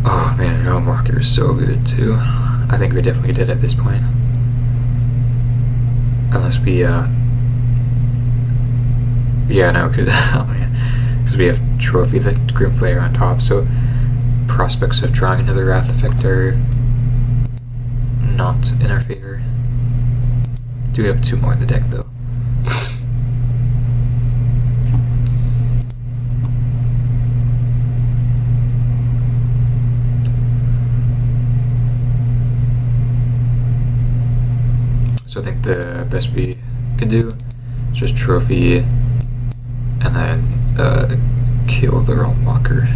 Oh man, Realm Walker is so good too. I think we're definitely dead at this point. Unless we, yeah, no, because oh man, because we have Trophy, the Grim Flayer on top, so prospects of drawing another Wrath effect are not in our favor. Do we have 2 more in the deck though? So I think the best we can do is just Trophy and then kill the Realm Walker.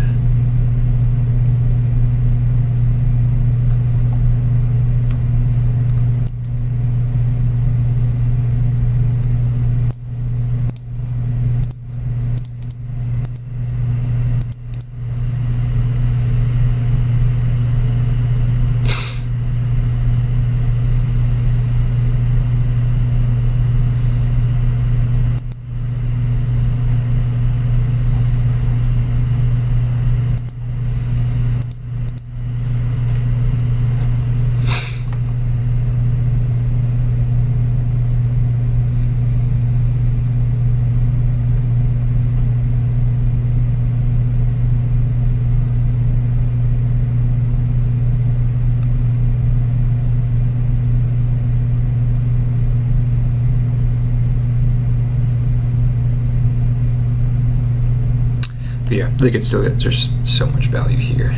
But yeah, they could still get, there's so much value here.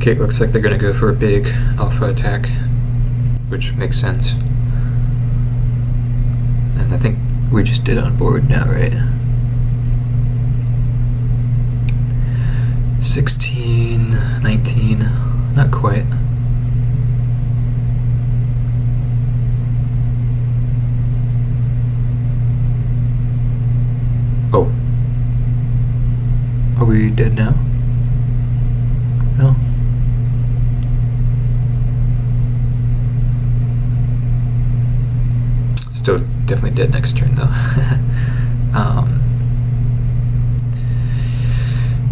Okay, it looks like they're gonna go for a big alpha attack, which makes sense. And I think we just did on board now, right? 16, 19, not quite. Oh. Are we dead now? No. Still definitely dead next turn though.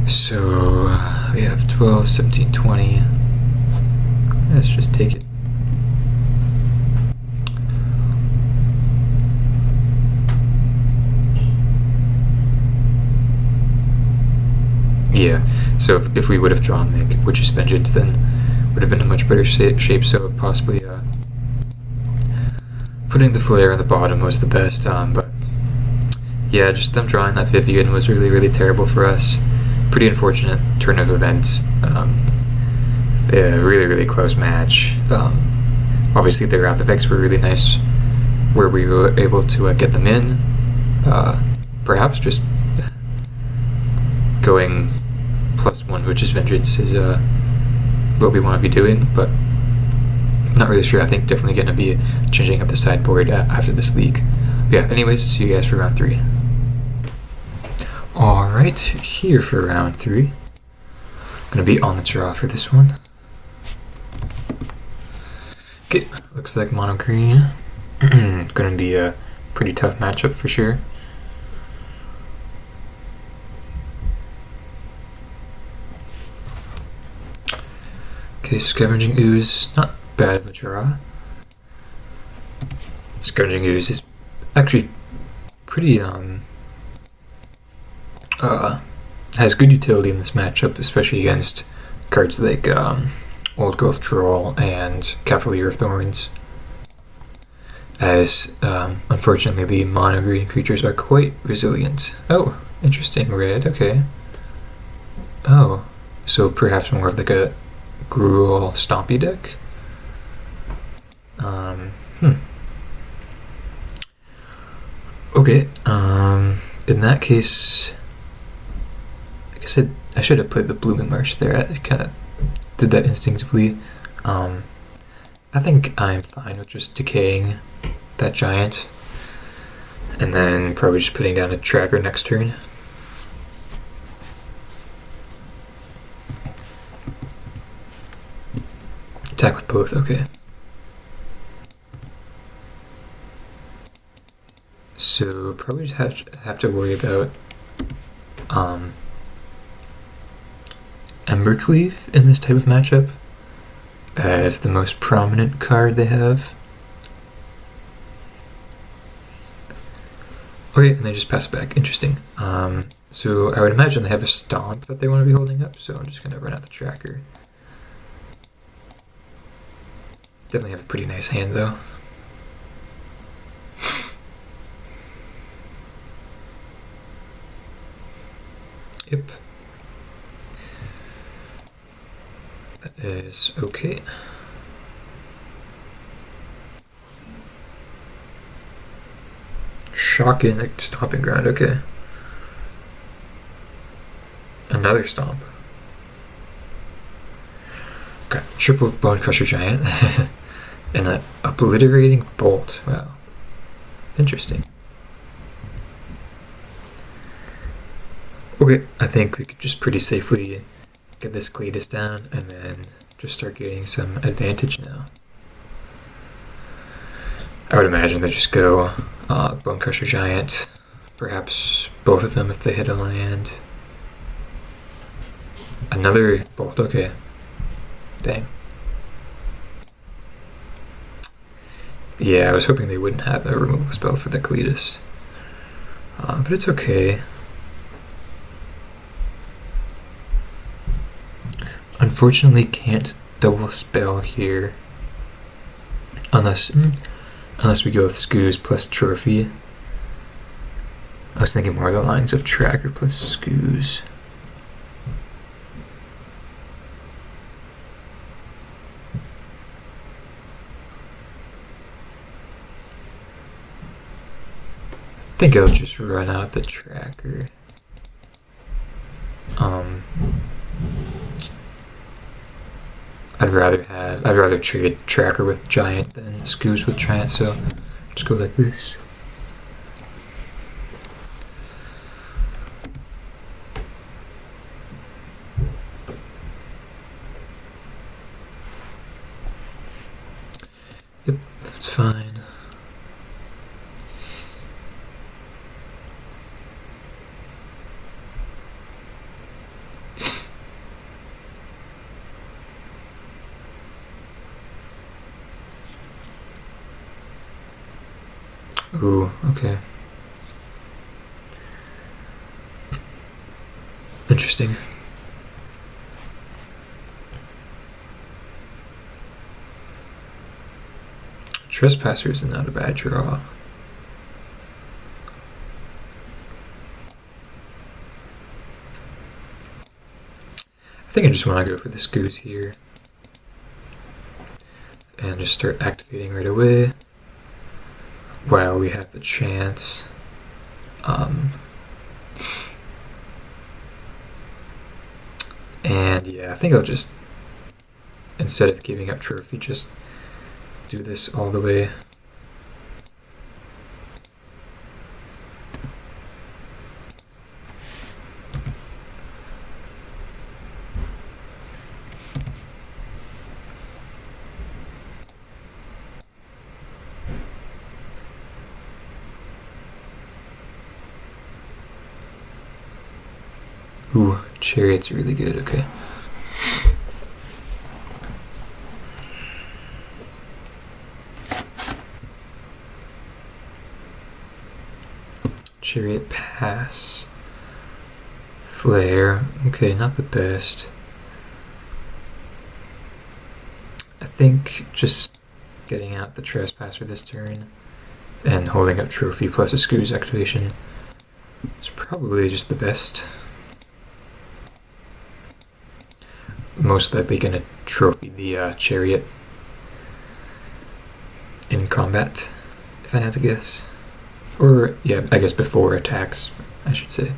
So we have 12, 17, 20. Let's just take it. Yeah, so if we would have drawn the Witch's Vengeance, then would have been in a much better shape, so possibly putting the Flare at the bottom was the best, but yeah, just them drawing that Vivian was really, really terrible for us. Pretty unfortunate turn of events. A really, really close match. Obviously their Wrath effects were really nice, where we were able to get them in. Perhaps just going +1 Witch's Vengeance is what we want to be doing, but not really sure. I think definitely going to be changing up the sideboard after this league. But yeah, anyways, see you guys for round 3. Alright, here for round 3. Gonna be on the draw for this one. Okay, looks like mono green. Gonna be a pretty tough matchup for sure. Okay, Scavenging Ooze, not bad of a draw. Scavenging Ooze is actually pretty has good utility in this matchup, especially against cards like Old Growth Troll and Cavalier of Thorns, as unfortunately the mono green creatures are quite resilient. Oh, interesting. Red, okay. Oh, so perhaps more of like a Gruul Stompy deck? Okay, in that case, I guess I should have played the Blooming Marsh there. I kind of did that instinctively. I think I'm fine with just decaying that giant, and then probably just putting down a tracker next turn. Attack with both, okay. So probably just have to worry about Embercleave in this type of matchup as the most prominent card they have. Okay, and they just pass it back. Interesting. So I would imagine they have a Stomp that they want to be holding up, so I'm just going to run out the tracker. Definitely have a pretty nice hand though. Yep. That is okay. Shocking, like Stomping Ground, okay. Another Stomp. Got triple Bone Crusher Giant. And an Obliterating Bolt. Wow. Interesting. Okay, I think we could just pretty safely get this Cletus down and then just start getting some advantage now. I would imagine they just go Bone Crusher Giant, perhaps both of them if they hit a land. Another Bolt, okay. Dang. Yeah, I was hoping they wouldn't have a removal spell for the Cletus. But it's okay. Unfortunately, can't double spell here. Unless we go with Skoos plus Trophy. I was thinking more of the lines of Tracker plus Skoos. I think I'll just run out the Tracker. I'd rather trade Tracker with Giant than Skoos with Giant, so just go like this. Yep, that's fine. Ooh, okay. Interesting. Trespasser is not a bad draw. I think I just want to go for the Scoos here and just start activating right away while we have the chance. And yeah, I think I'll just, instead of giving up trophy, just do this all the way. Ooh, Chariot's really good, okay. Chariot pass. Flare, okay, not the best. I think just getting out the Trespasser this turn and holding up trophy plus a Scoos activation is probably just the best. Most likely going to trophy the Chariot in combat, if I had to guess. Or, yeah, I guess before attacks, I should say.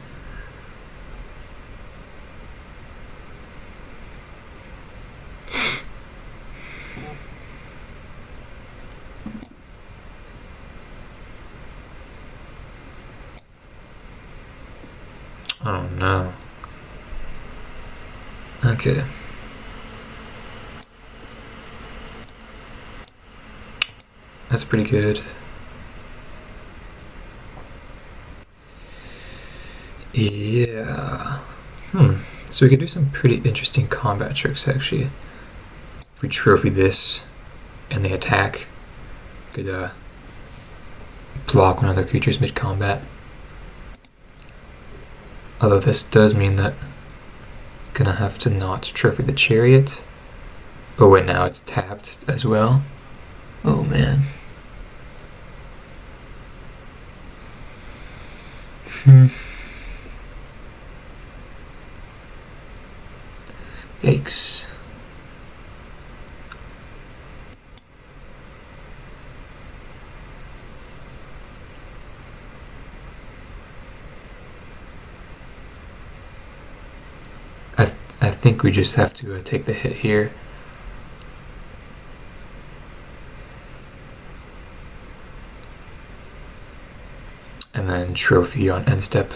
Oh no. Okay. That's pretty good. Yeah. So we can do some pretty interesting combat tricks, actually. If we trophy this and they attack, could block one of their creatures mid-combat. Although this does mean that I'm gonna have to not trophy the Chariot. Oh wait, now it's tapped as well. Oh man. Yikes. I think we just have to take the hit here. And then trophy on end step.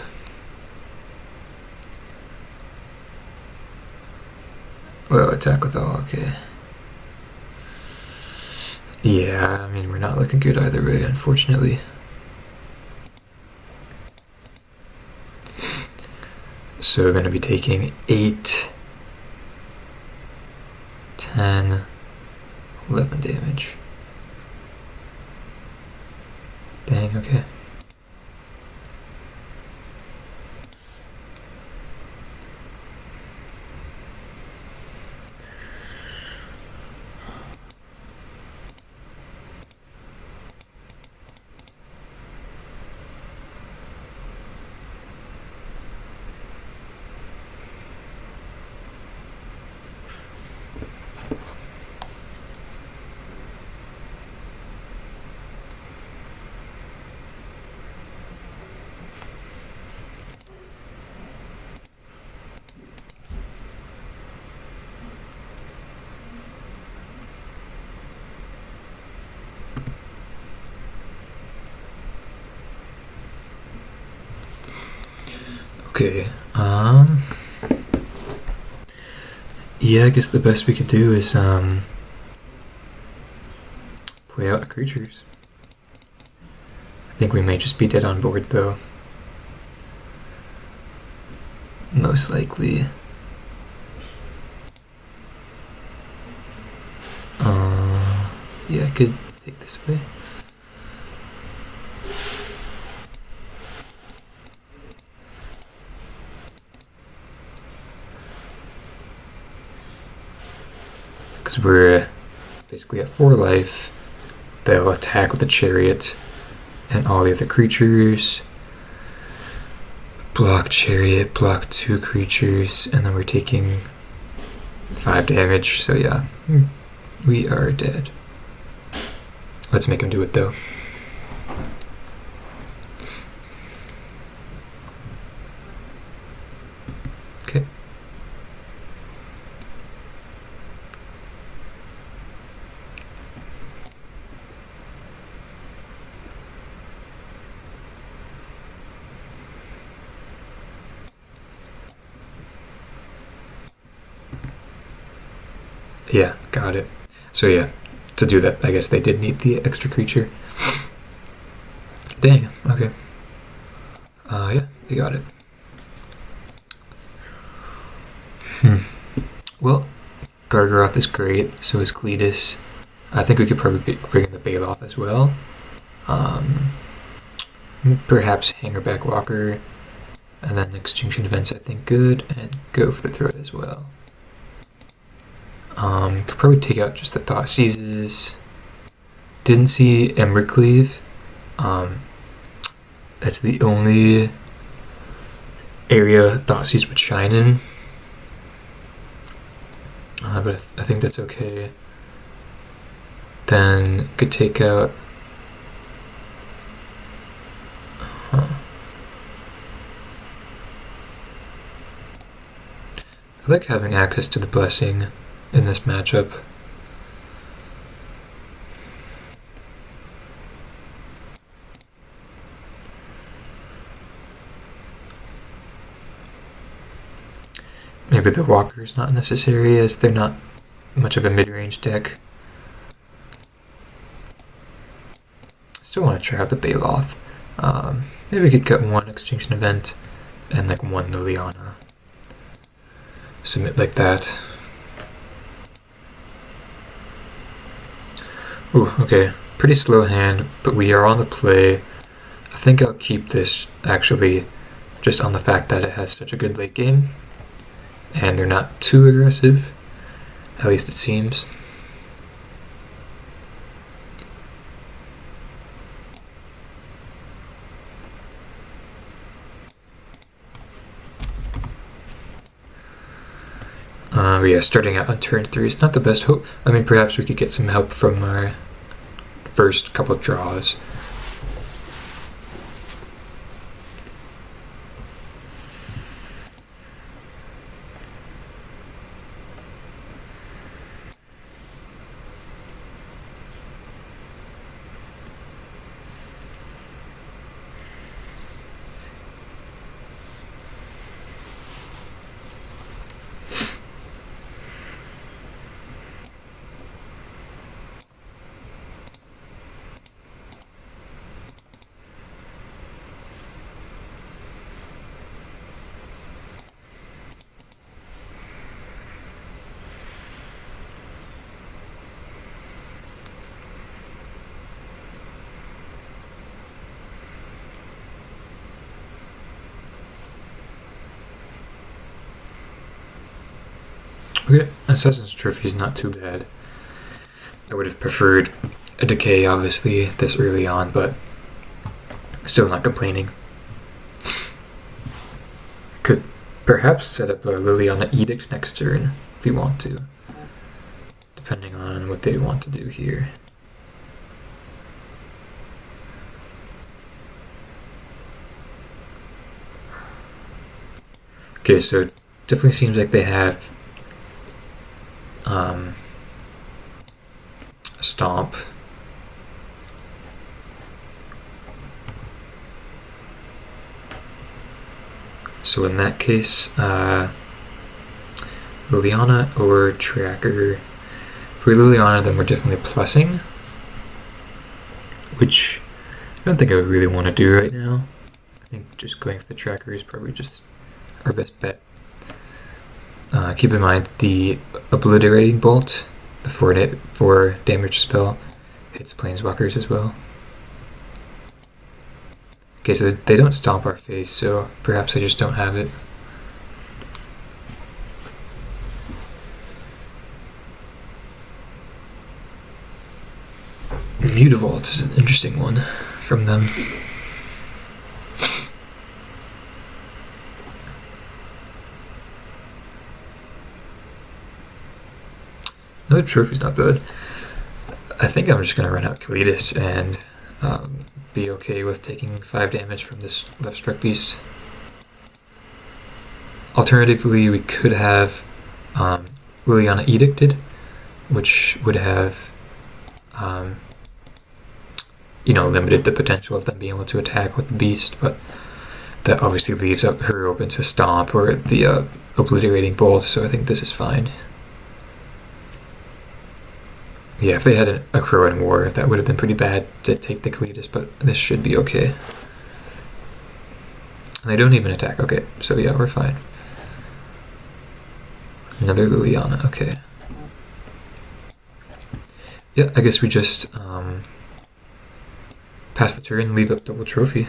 Well, attack with all, okay. Yeah, I mean, we're not looking good either way, unfortunately. So we're going to be taking 8, 10, 11 damage. Dang, okay. Okay, yeah, I guess the best we could do is, play out the creatures. I think we may just be dead on board, though. Most likely. Yeah, I could take this away. because we're basically at 4 life. They'll attack with the chariot and all the other creatures. Block chariot, block 2 creatures, and then we're taking 5 damage, so yeah, we are dead. Let's make him do it though. Okay. Yeah, got it. So yeah, to do that, I guess they did need the extra creature. Dang, okay. Yeah, they got it. Well, Gargaroth is great, so is Cletus. I think we could probably bring in the Baloth as well. Perhaps Hangerback Walker, and then Extinction Events I think good, and go for the Throat as well. Could probably take out just the Thoughtseizes. Didn't see Embercleave. That's the only area Thoughtseize would shine in. But I think that's okay. Then could take out. I like having access to the Blessing in this matchup. Maybe the Walker is not necessary as they're not much of a mid-range deck. Still want to try out the Baloth. Maybe we could cut 1 Extinction Event and like 1 Liliana. Submit like that. Ooh, okay. Pretty slow hand, but we are on the play. I think I'll keep this actually just on the fact that it has such a good late game. And they're not too aggressive, at least it seems. Yeah, starting out on turn 3 is not the best hope. I mean, perhaps we could get some help from our first couple of draws. Okay, Assassin's Trophy is not too bad. I would have preferred a Decay, obviously, this early on, but still not complaining. Could perhaps set up a Liliana Edict next turn, if we want to, depending on what they want to do here. Okay, so it definitely seems like they have Stomp. So in that case, Liliana or Tracker. If we're Liliana, then we're definitely plussing, which I don't think I would really want to do right now. I think just going for the Tracker is probably just our best bet. Keep in mind the Obliterating Bolt, the 4 damage spell, hits Planeswalkers as well. Okay, so they don't stomp our face, so perhaps I just don't have it. Mutavault is an interesting one from them. Another trophy's not bad. I think I'm just going to run out Lotus and be okay with taking 5 damage from this left strike beast. Alternatively, we could have Liliana Edicted, which would have limited the potential of them being able to attack with the beast, but that obviously leaves her open to stomp or the obliterating bolt, so I think this is fine. Yeah, if they had a Crow in War, that would have been pretty bad to take the Lotus, but this should be okay. And they don't even attack. Okay, so yeah, we're fine. Another Liliana, okay. Yeah, I guess we just pass the turn and leave up double trophy.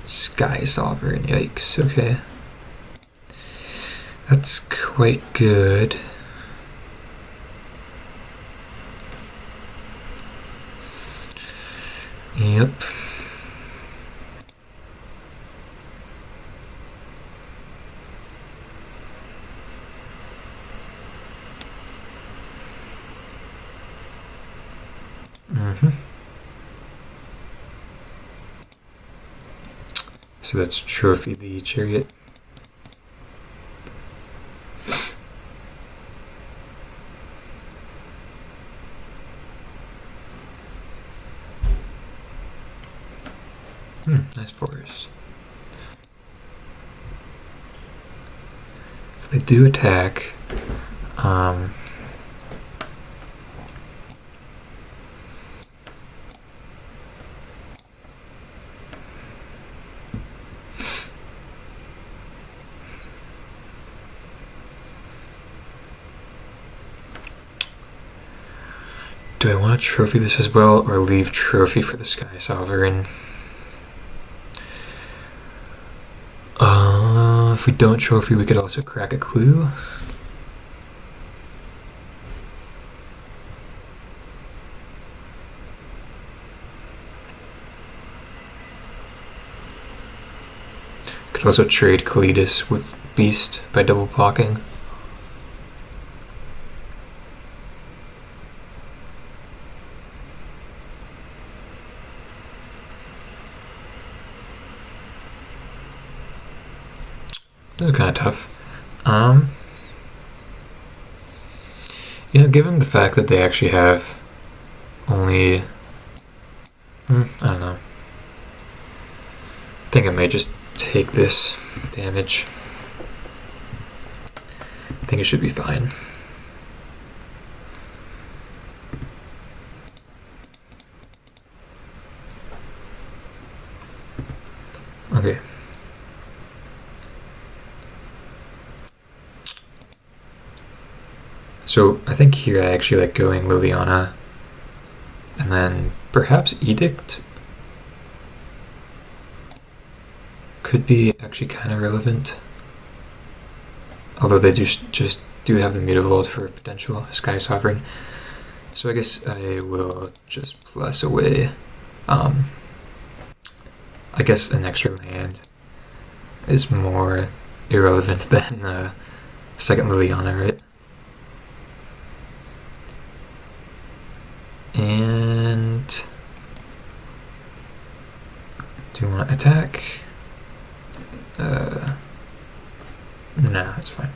Sky Sovereign, yikes, okay. That's quite good. Yep. So that's Trophy the Chariot. Nice forest. So they do attack. Do I want to trophy this as well, or leave trophy for the Sky Sovereign? If we don't trophy, we could also crack a clue. Could also trade Lotus with Beast by double blocking. This is kind of tough. Given the fact that they actually have only, I don't know. I think I may just take this damage. I think it should be fine. Okay. So I think here I actually like going Liliana, and then perhaps Edict could be actually kind of relevant. Although they just do have the Mutavault for potential Sky Sovereign. So I guess I will just plus away. I guess an extra land is more irrelevant than second Liliana, right? And do you want to attack? Nah, that's fine.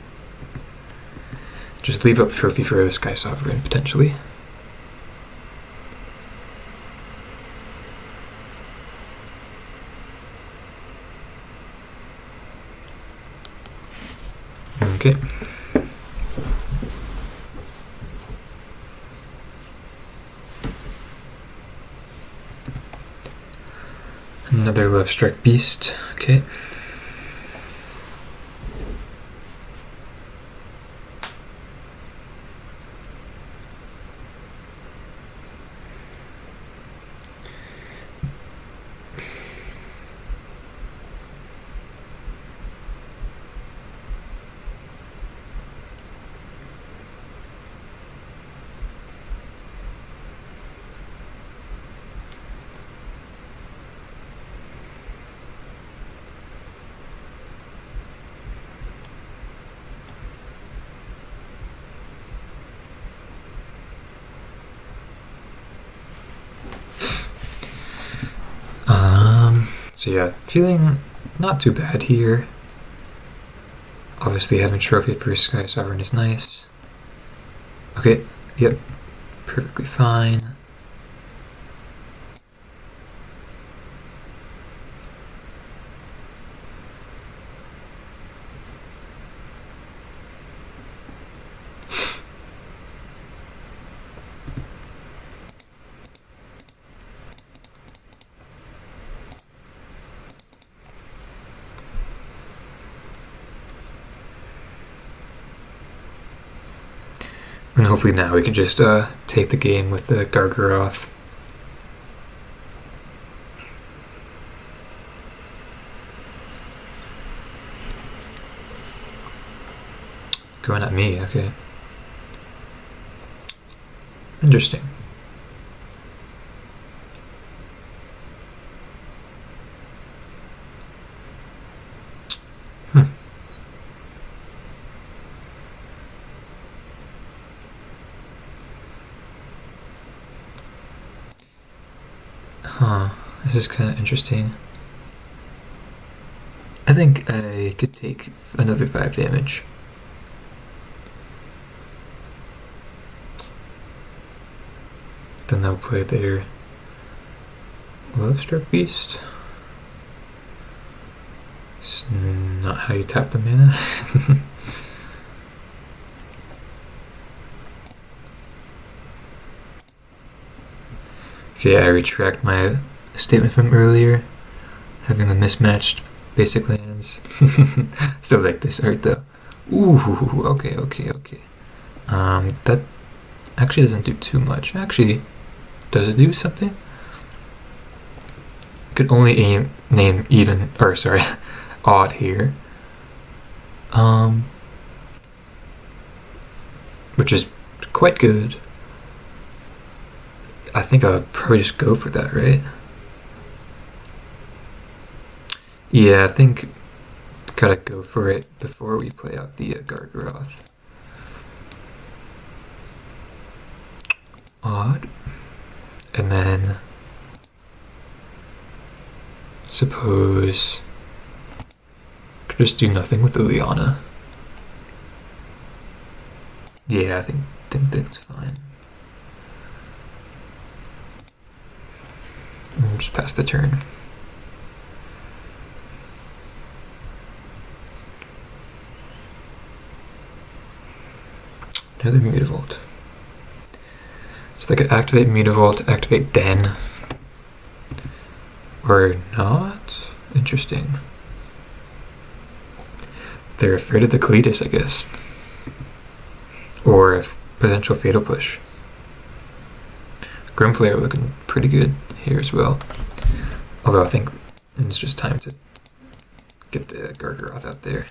Just leave up trophy for the Sky Sovereign, potentially. Okay. Another Love Struck Beast. Okay. So yeah, feeling not too bad here. Obviously having trophy for Sky Sovereign is nice. Okay, yep, perfectly fine. And hopefully now we can just take the game with the Gargaroth. Going at me, okay. Interesting. This is kind of interesting. I think I could take another 5 damage. Then they'll play their Lovestruck Beast. It's not how you tap the mana. Okay, I retract my statement from earlier, having the mismatched basic lands. Still like this art though. Ooh, okay. That actually doesn't do too much. Actually, does it do something? Could only name even, or sorry, odd here. Which is quite good. I think I'll probably just go for that, right? Yeah, I think gotta go for it before we play out the Gargaroth. Odd. And then suppose could just do nothing with the Liana. Yeah, I think that's fine. We'll just pass the turn. Another Mutavault. So I could activate Mutavault, activate Den. Or not? Interesting. They're afraid of the Cletus, I guess. Or a potential Fatal Push. Grimflayer looking pretty good here as well. Although I think it's just time to get the Gargaroth out there.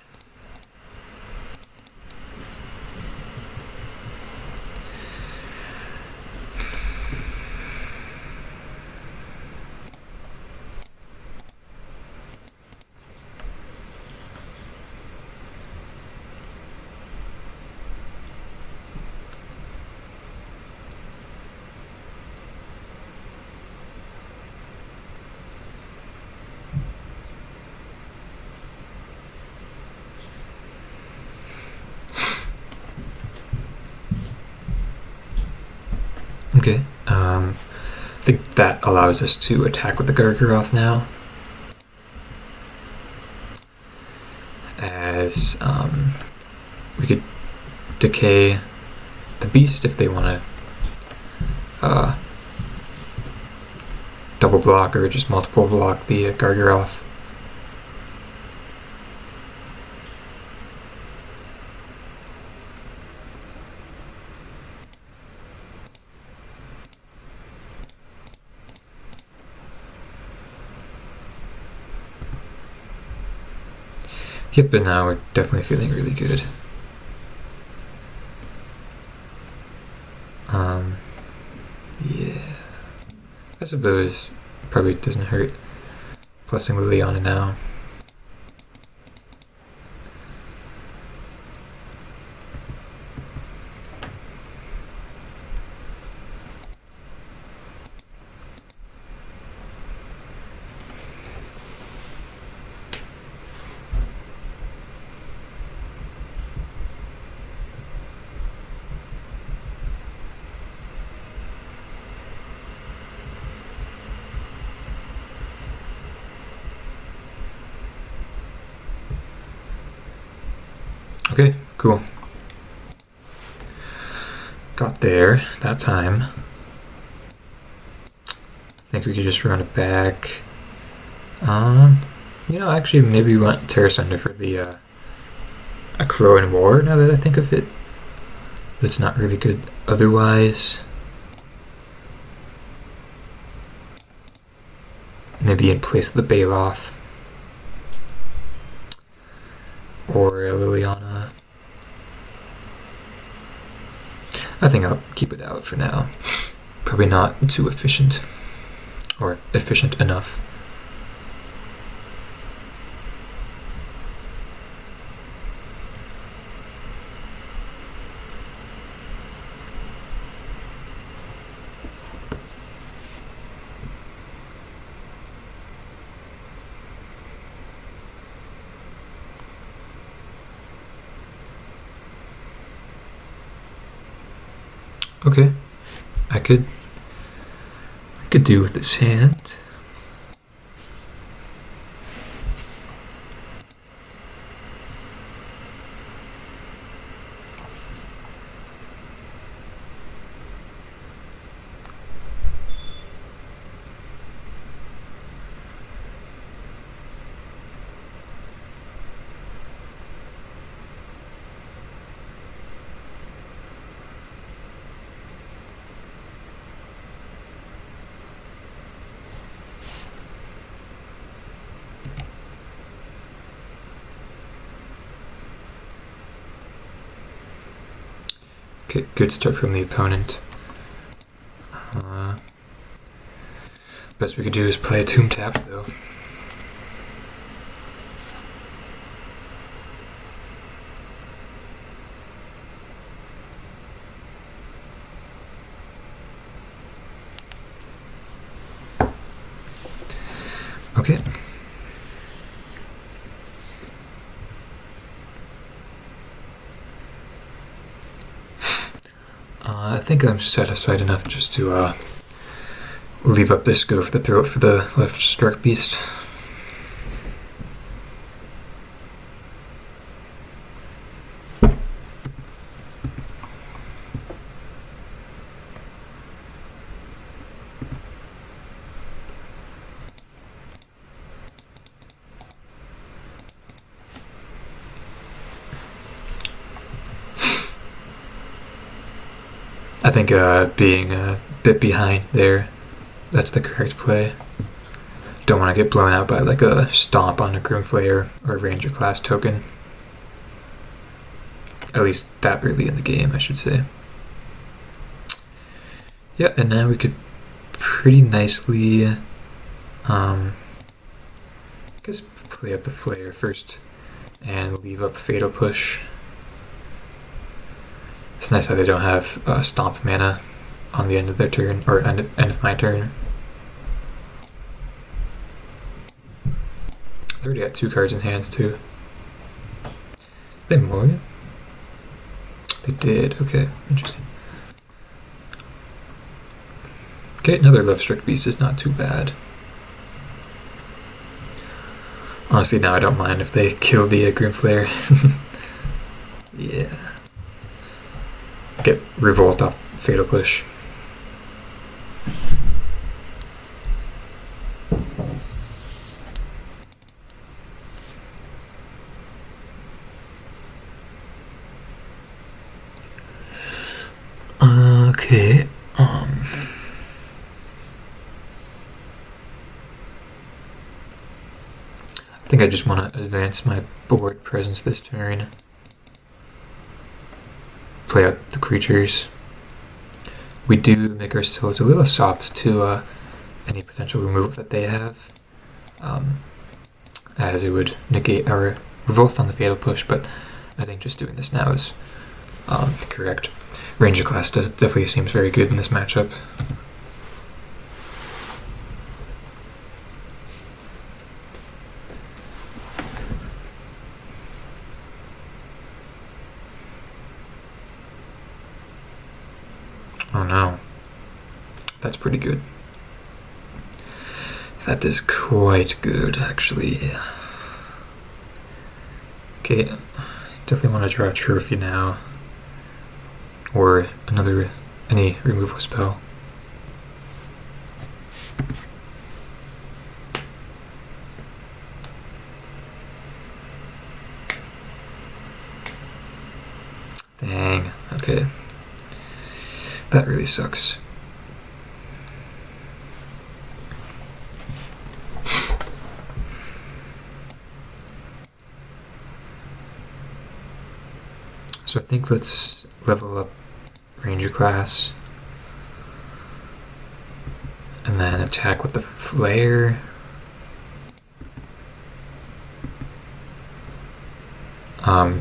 Okay, I think that allows us to attack with the Gargaroth now. As we could decay the beast if they want to double block or just multiple block the Gargaroth. Yep, but now we're definitely feeling really good. Yeah. I suppose probably doesn't hurt plussing Liliana now. Okay, cool. Got there that time. I think we could just run it back. You know, actually, maybe we want Terra Sunder for the Aggro and War, now that I think of it. But it's not really good otherwise. Maybe in place of the Baloth. Or Liliana. I think I'll keep it out for now. Probably not too efficient. Or efficient enough. Okay, I could do with this hand. Okay, good start from the opponent. Best we could do is play a Tomb Tap, though. Okay. I think I'm satisfied enough just to leave up this go for the throat for the left Stark Beast. I think being a bit behind there, that's the correct play. Don't want to get blown out by like a stomp on a Grimflayer or a Ranger class token. At least that early in the game, I should say. Yeah, and now we could pretty nicely, I guess, play out the Flayer first and leave up Fatal Push. It's nice that they don't have stomp mana on the end of their turn, or end of my turn. They already got 2 cards in hand too. They mulligan? They did, okay, interesting. Okay, another Love Struck Beast is not too bad. Honestly, now I don't mind if they kill the Grimflayer. Yeah. Get Revolt off Fatal Push. Okay. I think I just want to advance my board presence this turn. Play out the creatures. We do make ourselves a little soft to any potential removal that they have, as it would negate our Revolt on the Fatal Push, but I think just doing this now is correct. Ranger class definitely seems very good in this matchup. Oh no. That's pretty good. That is quite good, actually. Okay, definitely want to draw a trophy now, or any removal spell. Dang, okay. That really sucks. So I think let's level up Ranger class and then attack with the Flayer.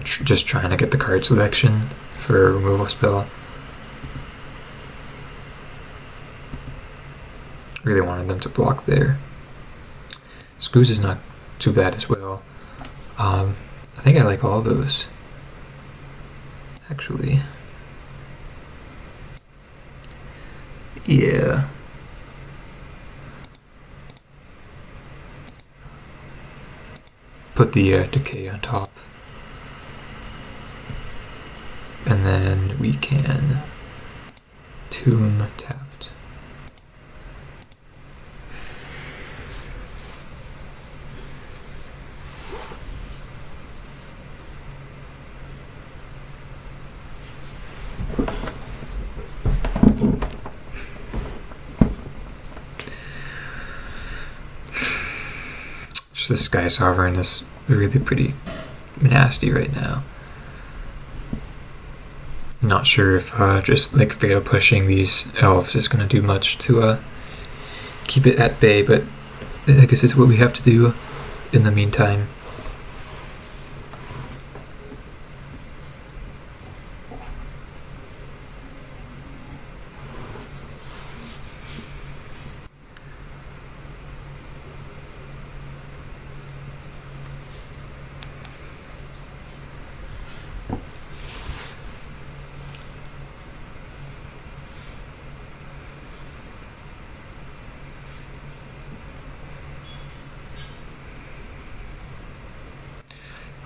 Just trying to get the card selection for a removal spell. Really wanted them to block there. Screws is not too bad as well. I think I like all those, actually. Yeah. Put the decay on top. And then we can tomb tapped. Just the Sky Sovereign is really pretty nasty right now. Not sure if just like fatal pushing these elves is going to do much to keep it at bay, but I guess it's what we have to do in the meantime.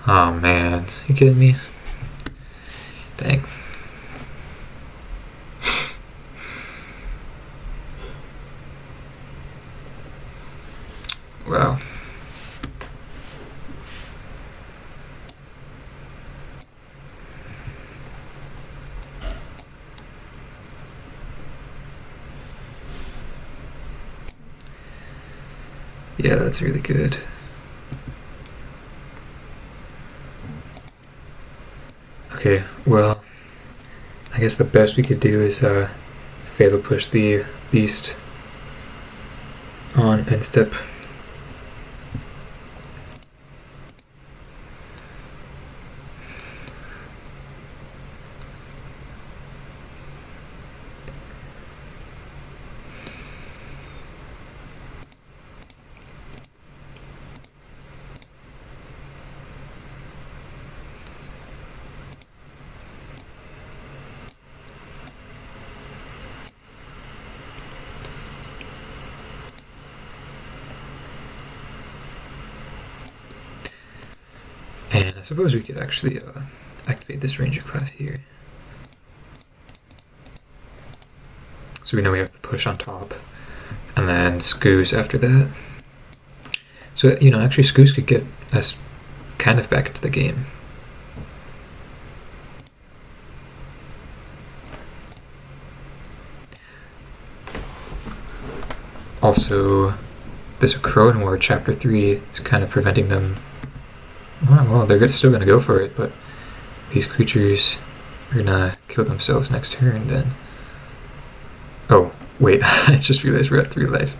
Oh man, you kidding me? Dang. Wow. Yeah, that's really good. Okay, well, I guess the best we could do is fatal push the beast on end step. And I suppose we could actually activate this ranger class here. So we know we have the push on top, and then Scoos after that. So, you know, actually Scoos could get us kind of back into the game. Also, this Crowan War Chapter 3 is kind of preventing them. Well, they're still going to go for it, but these creatures are going to kill themselves next turn then. Oh, wait, I just realized we're at 3 life.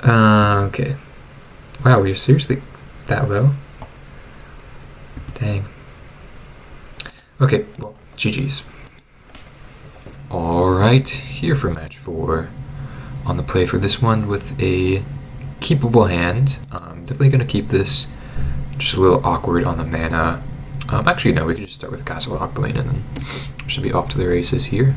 Okay. Wow, we're seriously that low? Dang. Okay, well, GG's. Alright, here for match 4. On the play for this one with a keepable hand. Definitely going to keep this just a little awkward on the mana. Actually, no, we can just start with Castle Octolane and then we should be off to the races here.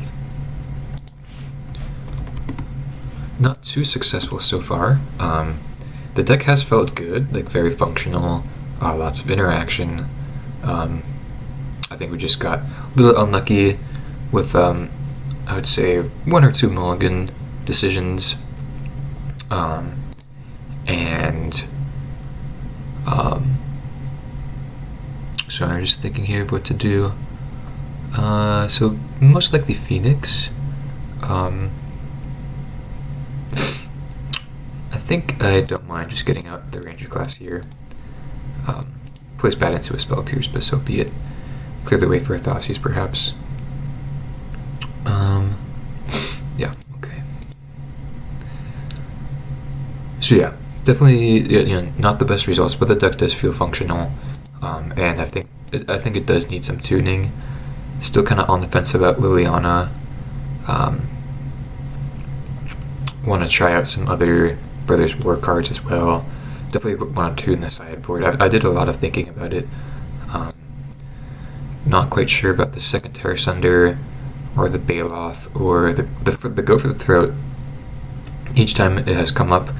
Not too successful so far. The deck has felt good, like very functional, lots of interaction. I think we just got a little unlucky with, I would say, 1 or 2 mulligan decisions. So I'm just thinking here of what to do. So most likely Phoenix. I think I don't mind just getting out the Ranger class here. Plays bad into a Spell Pierce, but so be it. Clear the way for a Thoughtseize, perhaps. Yeah, okay. So yeah, definitely not the best results, but the deck does feel functional, and I think it does need some tuning. Still kind of on the fence about Liliana. Want to try out some other Brothers War cards as well. Definitely want to tune the sideboard. I did a lot of thinking about it. Not quite sure about the second Terror Sunder or the Baloth or the Go for the Throat. Each time it has come up,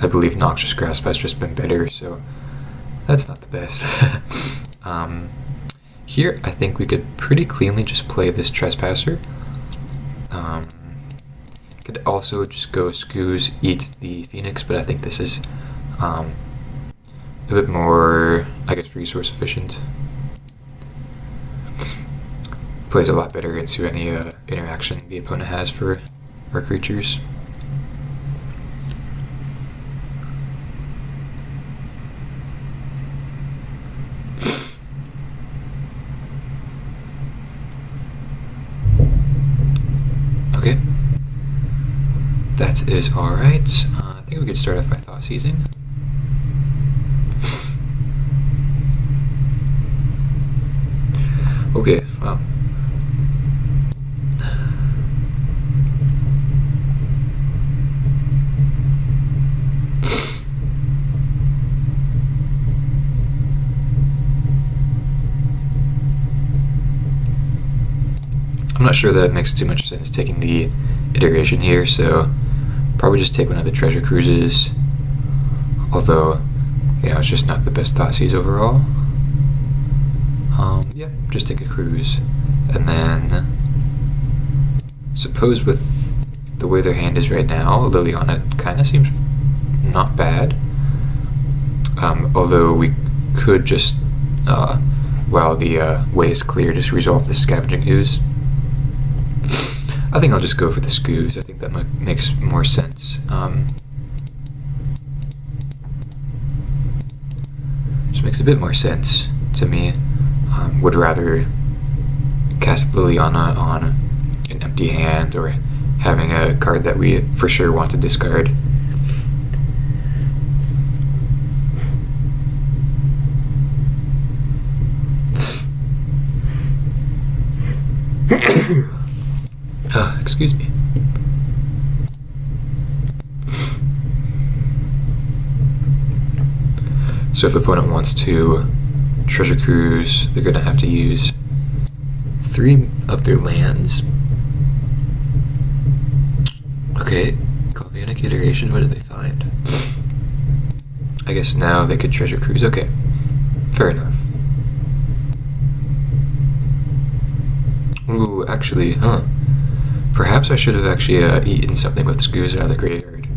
I believe Noxious Grasp has just been better, so that's not the best. Here, I think we could pretty cleanly just play this Trespasser. Could also just go Scoos, eat the Phoenix, but I think this is a bit more, I guess, resource efficient. Plays a lot better into any interaction the opponent has for our creatures. Okay. That is alright. I think we could start off by Thoughtseizing. Okay, wow. I'm not sure that it makes too much sense taking the iteration here, so probably just take one of the Treasure Cruises, although, it's just not the best Thoughtseize overall. Yeah, just take a cruise, and then suppose with the way their hand is right now, Liliana kind of seems not bad, although we could just, while the way is clear, just resolve the Scavenging Ooze. I think I'll just go for the Scoos. I think that makes more sense. Just makes a bit more sense to me. Would rather cast Liliana on an empty hand or having a card that we for sure want to discard. Excuse me. So if opponent wants to Treasure Cruise, they're going to have to use 3 of their lands. Okay, Galvanic Iteration, what did they find? I guess now they could Treasure Cruise. Okay, fair enough. Ooh, actually, perhaps I should have actually eaten something with Scoos out of the graveyard.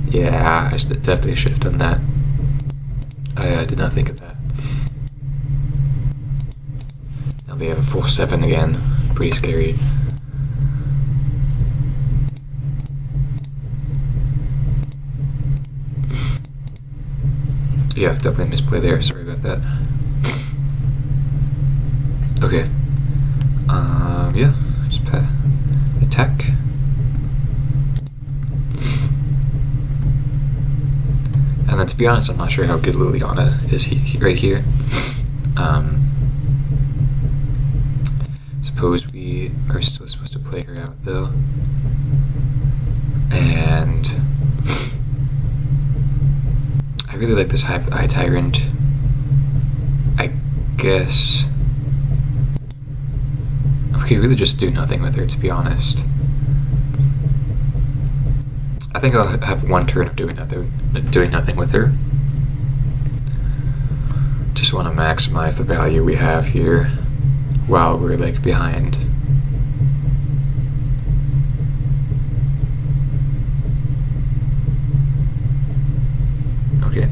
Yeah, I definitely should have done that. I did not think of that. Now they have a full 7 again. Pretty scary. Yeah, definitely misplay there. Sorry about that. Okay. Yeah, just attack. And then, to be honest, I'm not sure how good Liliana is right here. Suppose we are still supposed to play her out, though. And I really like this High Tyrant. I guess we could really just do nothing with her, to be honest. I think I'll have 1 turn of doing nothing with her. Just want to maximize the value we have here. while we're like behind. Okay.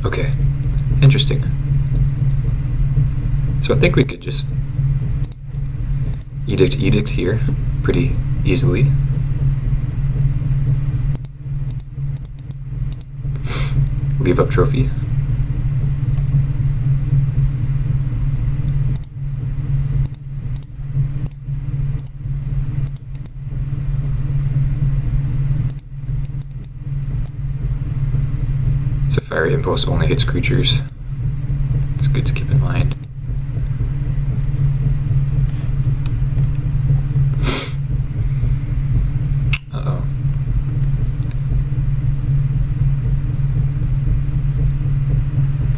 Okay, interesting. So I think we could just edict here pretty easily. Leave up trophy. So Fire Impulse only hits creatures. It's good to keep in mind. Uh-oh.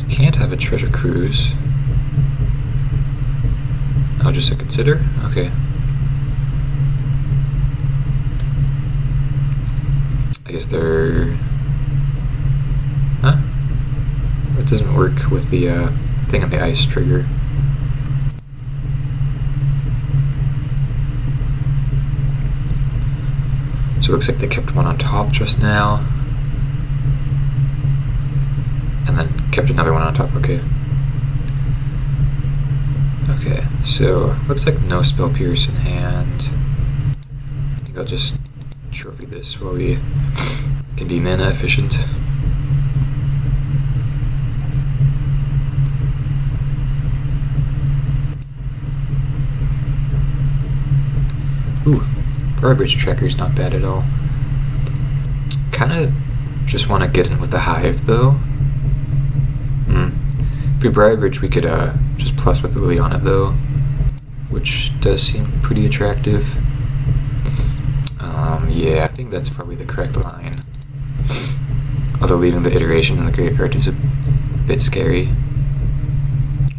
Can't have a Treasure Cruise. Oh, just a consider? Okay. I guess they're... Huh? It doesn't work with the thing on the ice trigger. So it looks like they kept one on top just now. And then kept another one on top, okay. Okay, so looks like no Spell Pierce in hand. I think I'll just trophy this while we can be mana efficient. Ooh, Briar Bridge Tracker's not bad at all. Kinda just want to get in with the Hive though. If we Briar Bridge, we could just plus with the Liliana though, which does seem pretty attractive. Yeah, I think that's probably the correct line. Although leaving the iteration in the graveyard is a bit scary.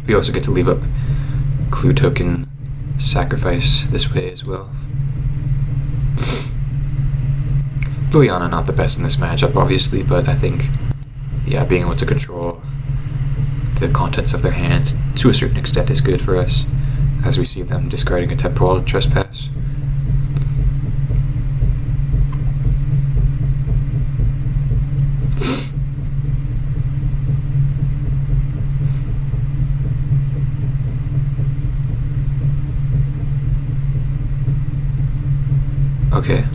We also get to leave up Clue Token Sacrifice this way as well. Liliana not the best in this matchup, obviously, but I think, yeah, being able to control the contents of their hands to a certain extent is good for us, as we see them discarding a Temporal Trespass. Okay.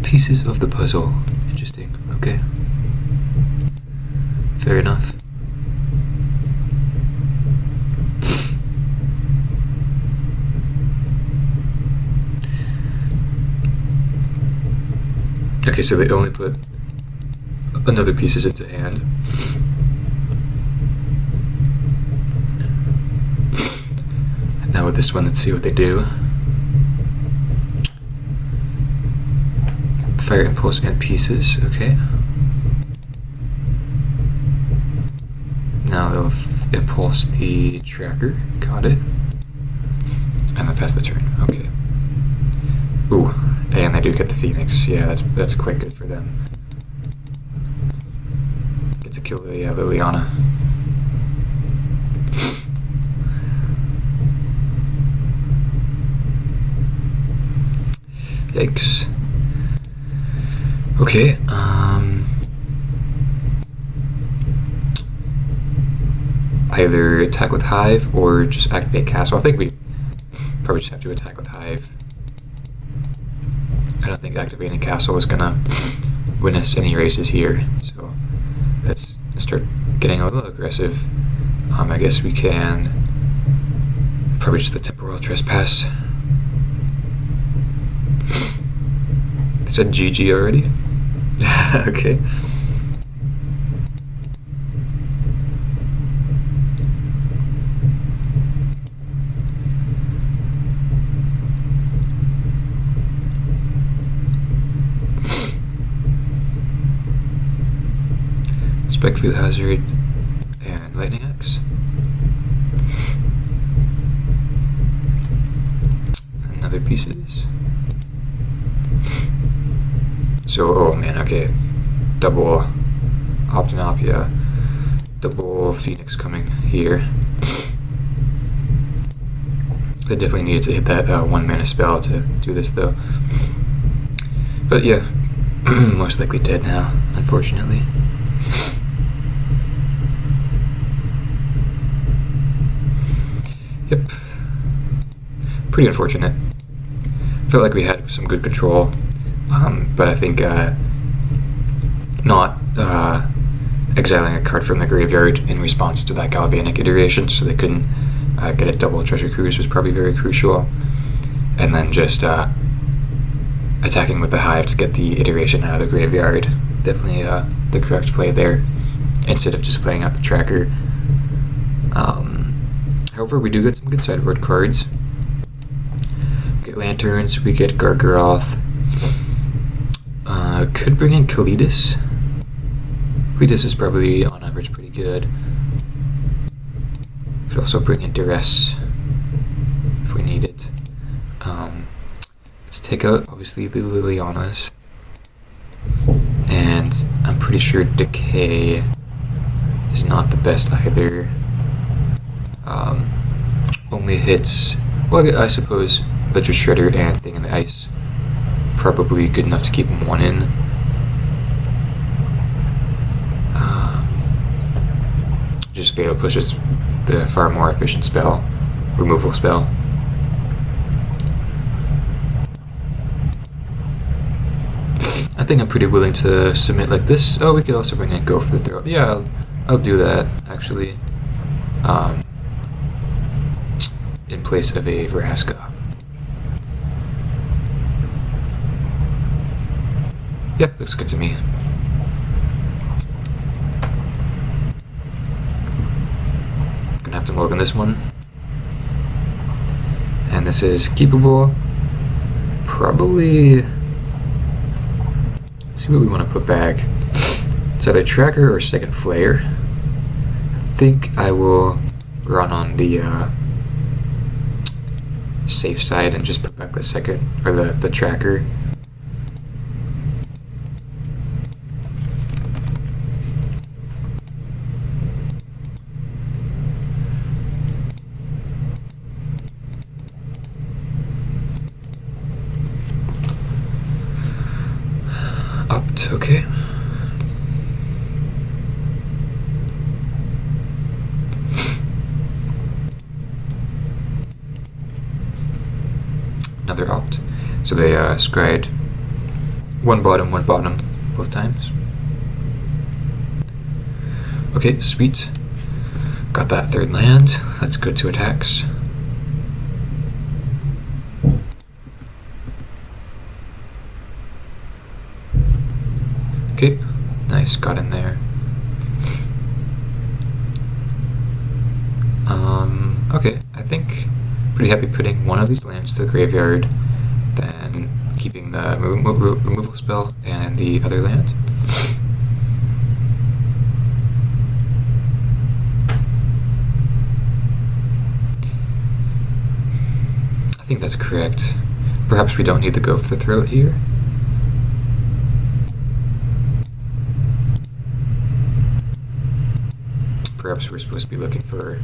Pieces of the puzzle. Interesting. Okay. Fair enough. Okay, so they only put another pieces into hand. Now with this one, let's see what they do. Fire Impulse and pieces, okay. Now they'll impulse the tracker, got it. And then pass the turn, okay. Ooh, and they do get the Phoenix, yeah, that's quite good for them. Get to kill the Liliana. Yikes. Okay, either attack with Hive or just activate Castle. I think we probably just have to attack with Hive. I don't think activating Castle is gonna win us any races here, so let's start getting a little aggressive. I guess we can probably just the Temporal Trespass. said GG already? Okay. Specfield Hazard and Lightning Axe. And other pieces. So, oh man, okay. Double Optinopia, double Phoenix coming here. I definitely needed to hit that 1 mana spell to do this though. But yeah, most likely dead now, unfortunately. Yep. Pretty unfortunate. Felt like we had some good control, but I think not exiling a card from the graveyard in response to that Galvanic iteration, so they couldn't get a double Treasure Cruise was probably very crucial. And then just attacking with the Hive to get the iteration out of the graveyard. Definitely the correct play there, instead of just playing out the tracker. However, we do get some good sideboard cards. We get Lanterns, we get Gargaroth. Could bring in Kalidas. Kalidas is probably, on average, pretty good. Could also bring in Duress if we need it. Let's take out, obviously, the Lilianas. And I'm pretty sure Decay is not the best either. Only hits, well, I suppose Ledger Shredder and Thing in the Ice. Probably good enough to keep him one in. Just Fatal Push is the far more efficient spell, removal spell. I think I'm pretty willing to submit like this. Oh, we could also bring in Go for the Throat. Yeah, I'll do that, actually. In place of a Vraska. Yeah, looks good to me. Gonna have to mulligan this one. And this is keepable. Probably... Let's see what we want to put back. It's either Tracker or second Flayer. I think I will run on the safe side and just put back the second, or the Tracker. Opt, okay. Another opt. So they scryed one bottom, both times. Okay, sweet. Got that third land. Let's go to attacks. Okay, nice, got in there. Okay, I think pretty happy putting one of these lands to the graveyard, then keeping the removal spell and the other land. I think that's correct. Perhaps we don't need to go for the throat here. Perhaps we're supposed to be looking for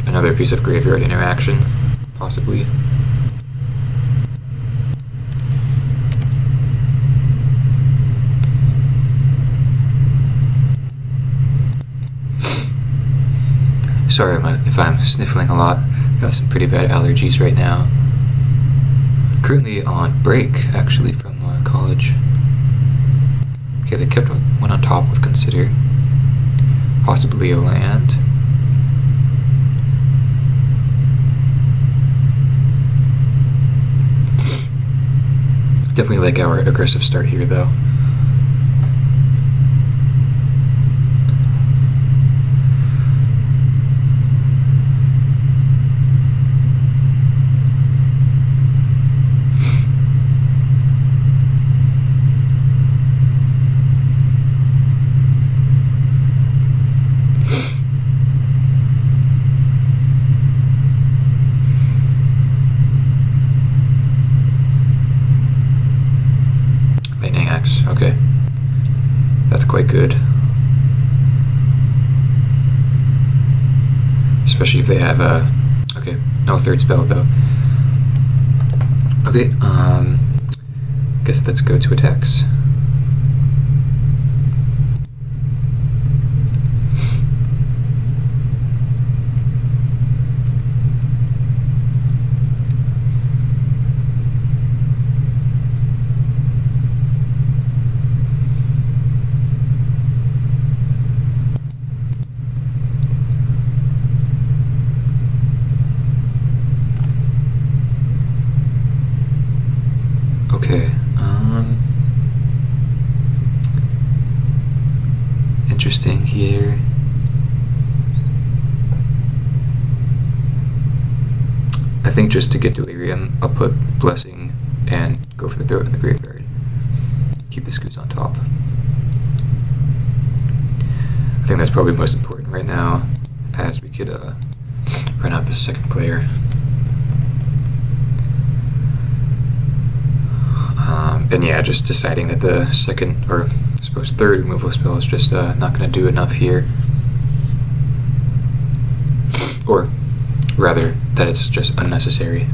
another piece of graveyard interaction, possibly. Sorry if I'm sniffling a lot. Got some pretty bad allergies right now. Currently on break, actually, from college. Okay, they kept one on top with Consider. Possibly a land. Definitely like our aggressive start here, though. Okay, that's quite good. Especially if they have okay, no third spell though. Okay, guess let's go to attacks. Okay, interesting here. I think just to get Delirium, I'll put Blessing and go for the throw in the graveyard. Keep the Scoos on top. I think that's probably most important right now, as we could run out the second player. And yeah, just deciding that the second, or I suppose third removal spell is just not going to do enough here. Or rather, that it's just unnecessary.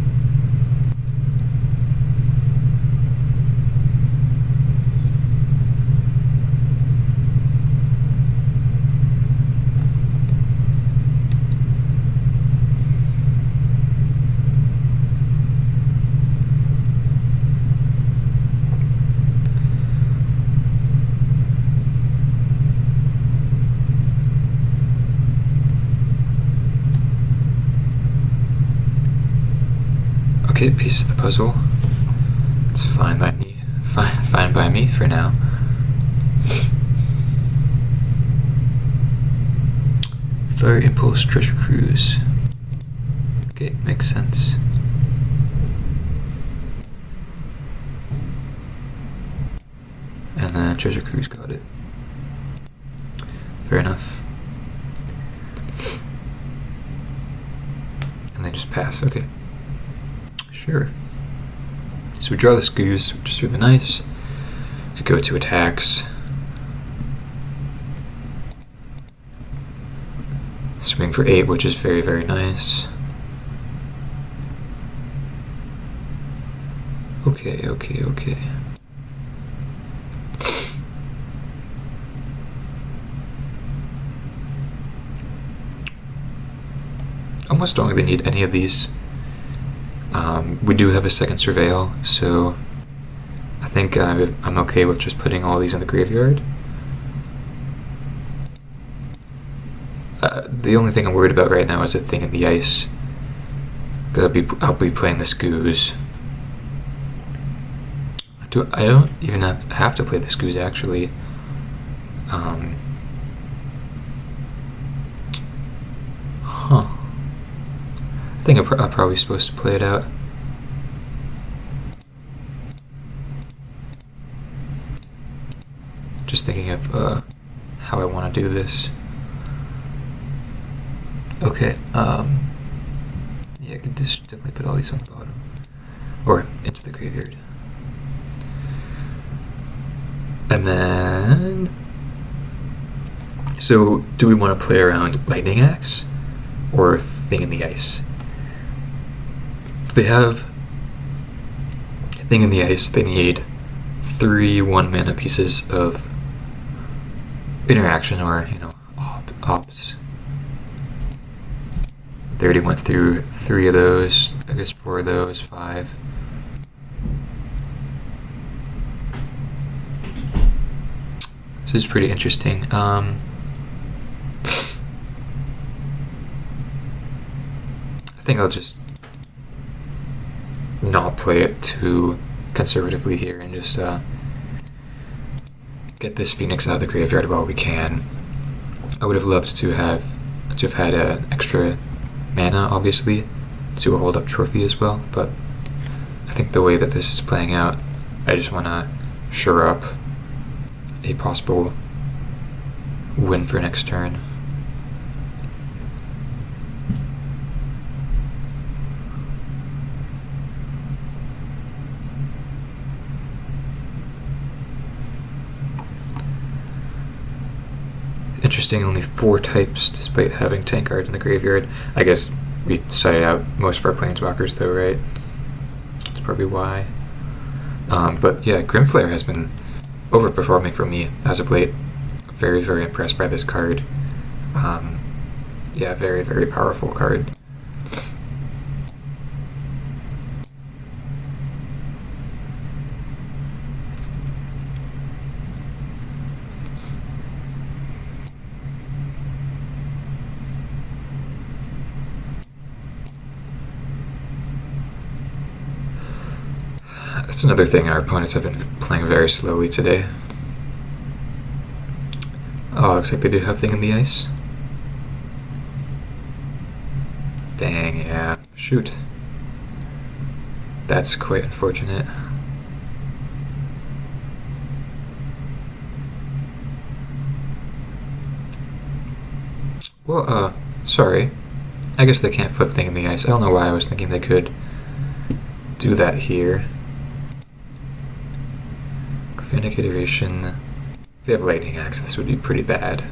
Okay, piece of the puzzle. It's fine by me. Fine by me for now. Fire Impulse, Treasure Cruise. Okay, makes sense. And then Treasure Cruise got it. Fair enough. And they just pass, okay. Sure. So we draw the Scoos, which is really nice. We go to attacks. Swing for 8, which is very, very nice. Okay. Almost don't really need any of these. We do have a second Surveil, so I think I'm okay with just putting all these in the graveyard. The only thing I'm worried about right now is a Thing in the Ice, because I'll be playing the Scoos. I don't even have to play the Scoos actually. I think I'm probably supposed to play it out. Just thinking of how I want to do this. Okay, yeah, I could just definitely put all these on the bottom. Or into the graveyard. And then... So, do we want to play around Lightning Axe? Or Thing in the Ice? If they have Thing in the Ice, they need 3 1-mana pieces of interaction, or, you know, ops. They already went through 3 of those, I guess 4 of those, 5. This is pretty interesting. I think I'll just not play it to conservatively here and just get this Phoenix out of the graveyard while we can. I would have loved to have had an extra mana, obviously, to a hold-up trophy as well, but I think the way that this is playing out, I just want to shore up a possible win for next turn. Interesting, only 4 types despite having 10 cards in the graveyard. I guess we cited out most of our planeswalkers though, right? That's probably why. But yeah, Grimflare has been overperforming for me as of late. Very, very impressed by this card. Yeah, very, very powerful card. That's another thing, our opponents have been playing very slowly today. Oh, looks like they do have Thing in the Ice. Dang, yeah. Shoot. That's quite unfortunate. Well, sorry. I guess they can't flip Thing in the Ice. I don't know why I was thinking they could do that here. Clinic Iteration. If they have Lightning Axe, this would be pretty bad.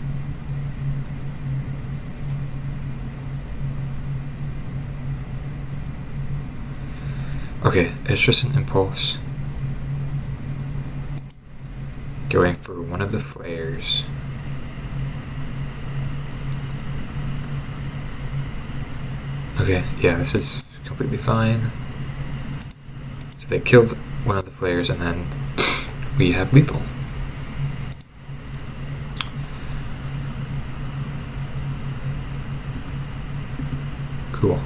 Okay, it's just an impulse. Going for one of the Flayers. Okay, yeah, this is completely fine. So they killed one of the Flayers and then we have lethal. Cool.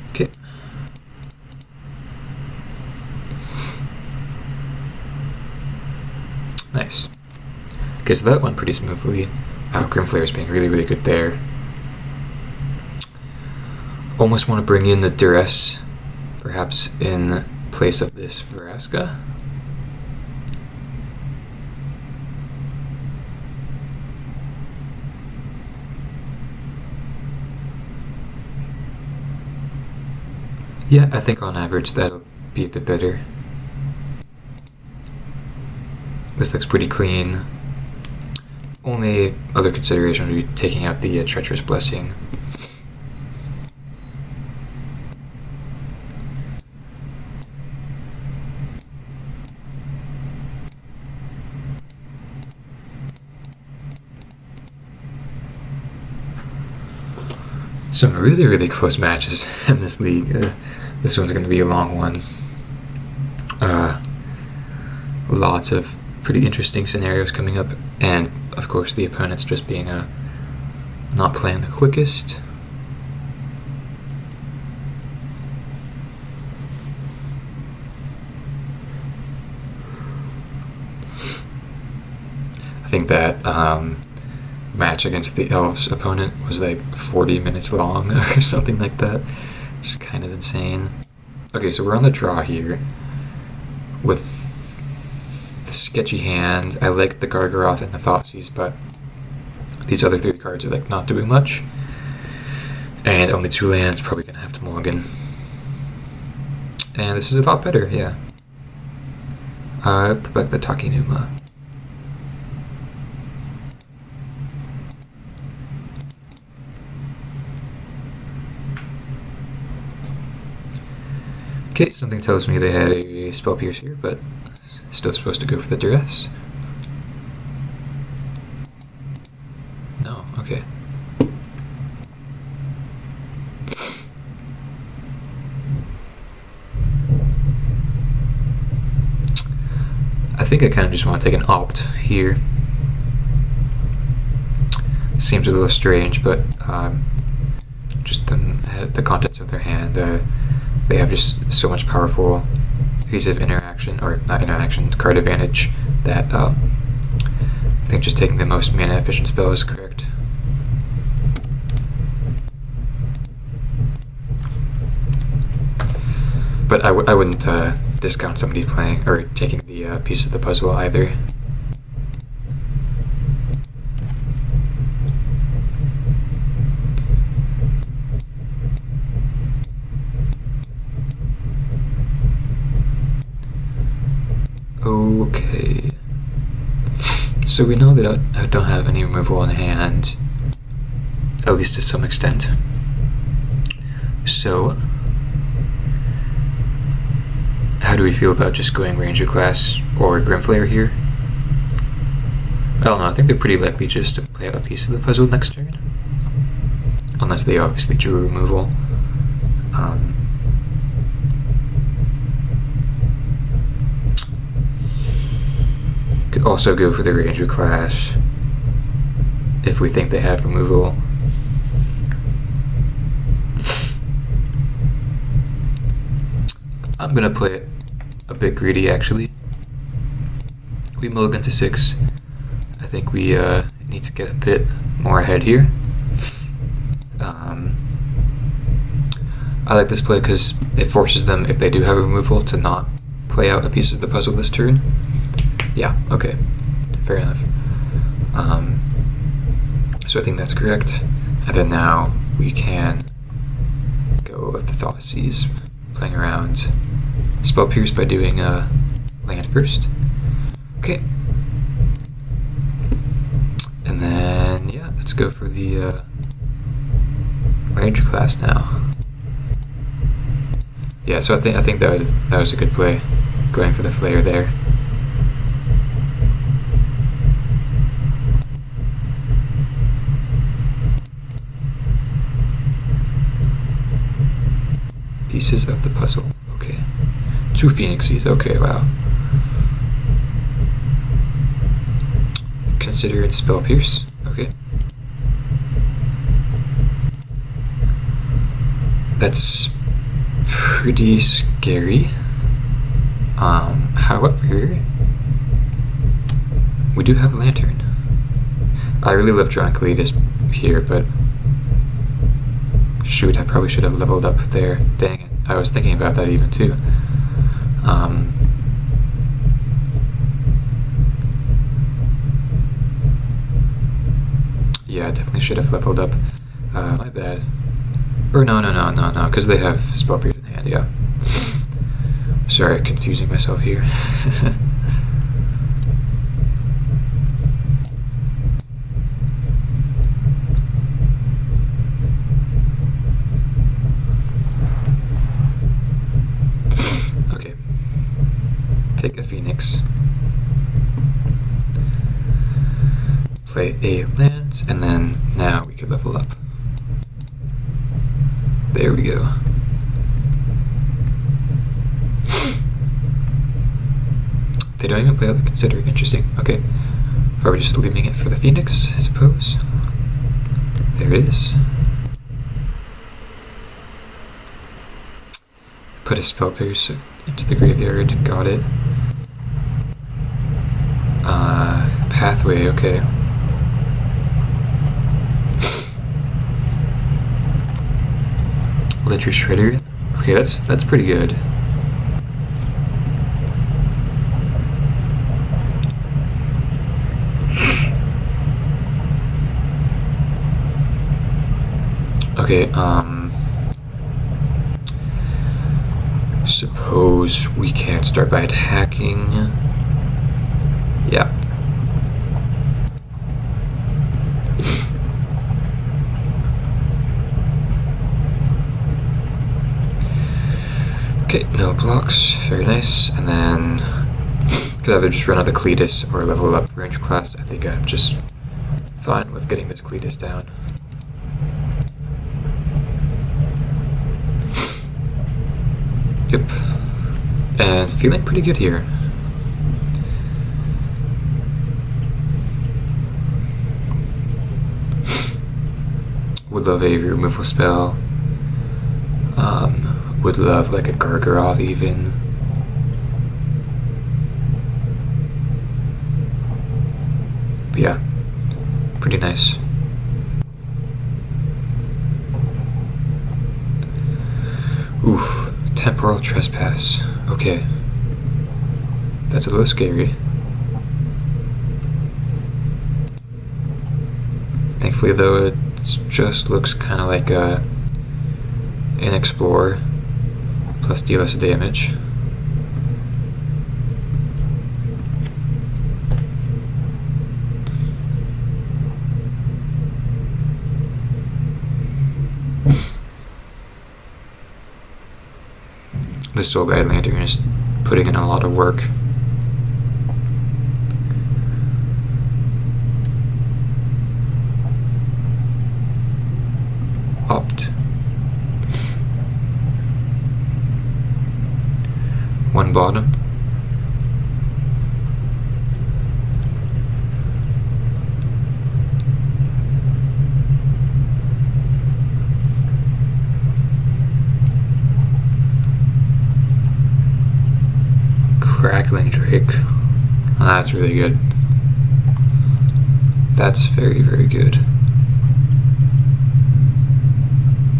Okay. Nice. Okay, so that went pretty smoothly. Grimflare's being really, really good there. Almost want to bring in the Duress, perhaps in place of this Vraska. Yeah, I think on average that'll be a bit better. This looks pretty clean. Only other consideration would be taking out the Treacherous Blessing. Some really, really close matches in this league. This one's going to be a long one. Lots of pretty interesting scenarios coming up, and of course the opponents just being not playing the quickest. I think that match against the Elves opponent was like 40 minutes long or something like that. Just kind of insane. Okay, so we're on the draw here with the sketchy hand. I like the Gargaroth and the Thoughtseize, but these other 3 cards are like not doing much. And only 2 lands, probably gonna have to mulligan. And this is a lot better, yeah. Put back the Takenuma. Okay, something tells me they had a Spell Pierce here, but still supposed to go for the Duress. No, okay. I think I kind of just want to take an opt here. seems a little strange, but just the contents of their hand, they have just so much powerful piece of interaction, or not interaction, card advantage, that I think just taking the most mana efficient spell is correct. But I wouldn't discount somebody playing or taking the piece of the puzzle either. Okay, so we know that I don't have any removal in hand, at least to some extent. So, how do we feel about just going Ranger class or Grimflayer here? I don't know, I think they're pretty likely just to play out a piece of the puzzle next turn. Unless they obviously drew removal. Could also go for the Ranger class if we think they have removal. I'm gonna play it a bit greedy actually. We mulligan to 6. I think we need to get a bit more ahead here. I like this play because it forces them, if they do have a removal, to not play out a piece of the puzzle this turn. Yeah, okay, fair enough. So I think that's correct. And then now we can go with the Thoughtseize, playing around Spell Pierce by doing land first. Okay. And then, yeah, let's go for the Ranger class now. Yeah, so I think that was a good play, going for the Flayer there. Pieces of the puzzle. Okay. 2 Phoenixes. Okay, wow. Consider it Spell Pierce. Okay. That's pretty scary. However, we do have a Lantern. I really love drawing Kalidas here, but shoot, I probably should have leveled up there. Dang it. I was thinking about that even too. Yeah, I definitely should have leveled up. My bad. Or no, because they have Spell Pierce in hand, yeah. Sorry, confusing myself here. Okay. Take a Phoenix. Play a land, and then now we could level up. There we go. They don't even play out the Consider. Interesting. Okay. Are we just leaving it for the Phoenix, I suppose? There it is. Put a Spell Pierce into the graveyard. Got it. Pathway, okay. Ledger Shredder. Okay, that's pretty good. Okay, suppose we can start by attacking. Yeah. Okay, no blocks, very nice. And then could either just run out the Cletus or level up Ranger class. I think I'm just fine with getting this Cletus down. Yep. And feeling pretty good here. Would love a removal spell. Would love like a Gargaroth even. But yeah, pretty nice. Oof, Temporal Trespass. Okay. That's a little scary. Thankfully though, it just looks kind of like an Explore plus deal less damage. This Soul Guide Lantern is putting in a lot of work. Opt. One bottom. Crackling Drake. That's really good. That's very, very good.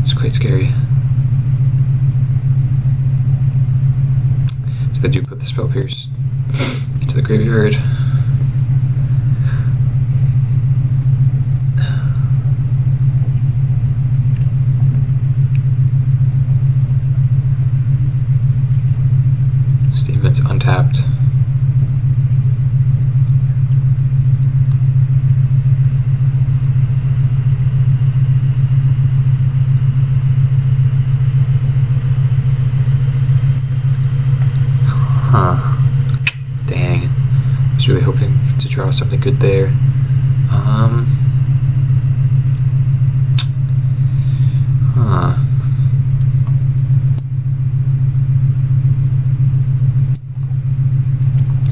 It's quite scary. So they do put the Spell Pierce into the graveyard. Steven's untapped. Huh. Dang. I was really hoping to draw something good there. Huh.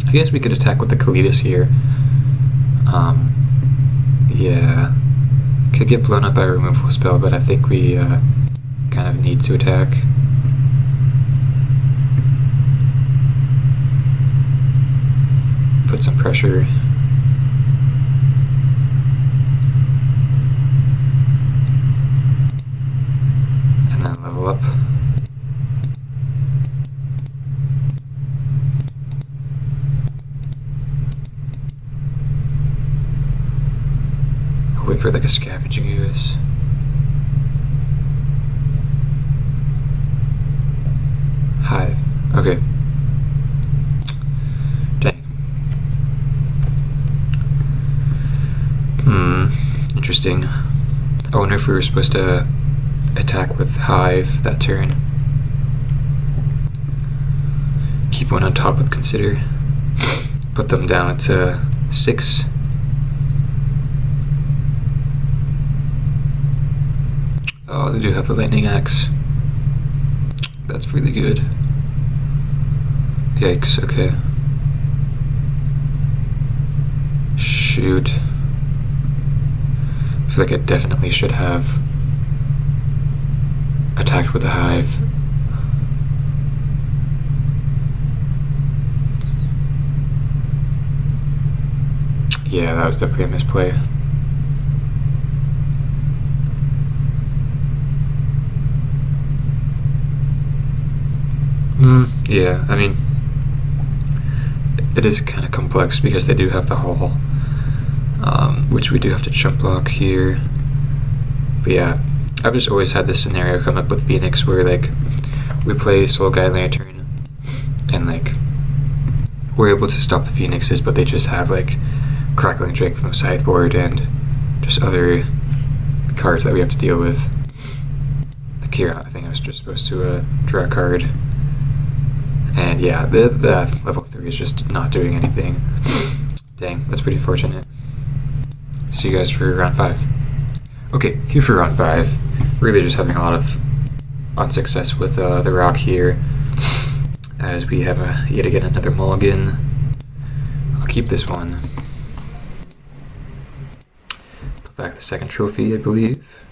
I guess we could attack with the Kalitas here. Yeah. Could get blown up by a removal spell, but I think we kind of need to attack. Put some pressure. And then level up. Wait for like a Scavenging Ooze. Hive. Okay. Dang. Interesting. I wonder if we were supposed to attack with Hive that turn. Keep one on top with Consider. Put them down to 6. Oh, they do have the Lightning Axe. That's really good. Yikes, okay. Shoot. I feel like I definitely should have attacked with the Hive. Yeah, that was definitely a misplay. Yeah, I mean, it is kind of complex because they do have the Hall, which we do have to chump block here. But yeah, I've just always had this scenario come up with Phoenix where like we play Soul Guide Lantern and like we're able to stop the Phoenixes, but they just have like Crackling Drake from the sideboard and just other cards that we have to deal with. Like here, I think I was just supposed to draw a card. And yeah, the level 3 is just not doing anything. Dang, that's pretty fortunate. See you guys for round 5. Okay, here for round 5. Really just having a lot of unsuccess with the rock here. As we have yet again another mulligan. I'll keep this one. Put back the second trophy, I believe.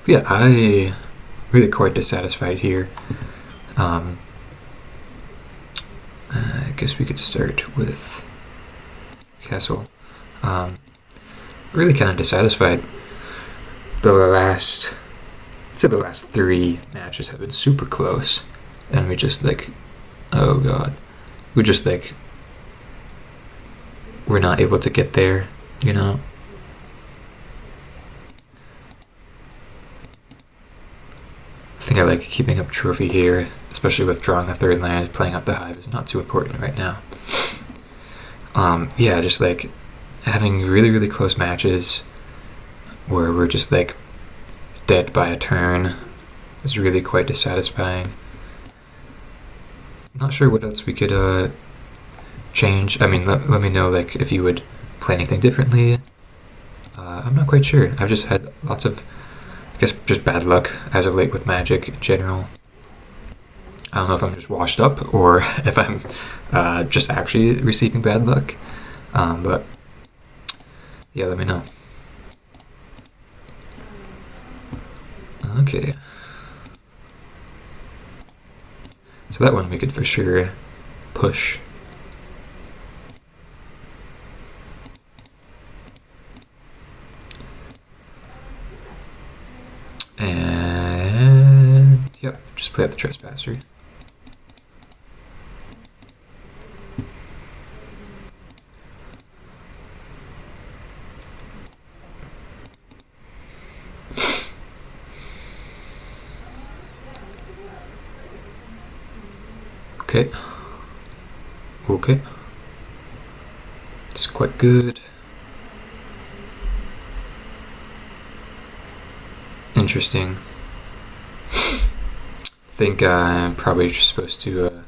Yeah, I really quite dissatisfied here. I guess we could start with Castle. Really kind of dissatisfied. The last 3 matches have been super close, and we just like, oh god, we just like, we're not able to get there, you know? I think I like keeping up trophy here, especially with drawing the 3rd land. Playing out the Hive is not too important right now. Yeah, just like having really, really close matches where we're just like dead by a turn is really quite dissatisfying. Not sure what else we could change. I mean, let me know like if you would play anything differently. I'm not quite sure. I've just had lots of, I guess, just bad luck as of late with Magic in general. I don't know if I'm just washed up or if I'm just actually receiving bad luck. But yeah, let me know. Okay. So that one we could for sure push. And yep, just play out the Trespasser. Okay. Okay. It's quite good. Interesting. Think I'm probably just supposed to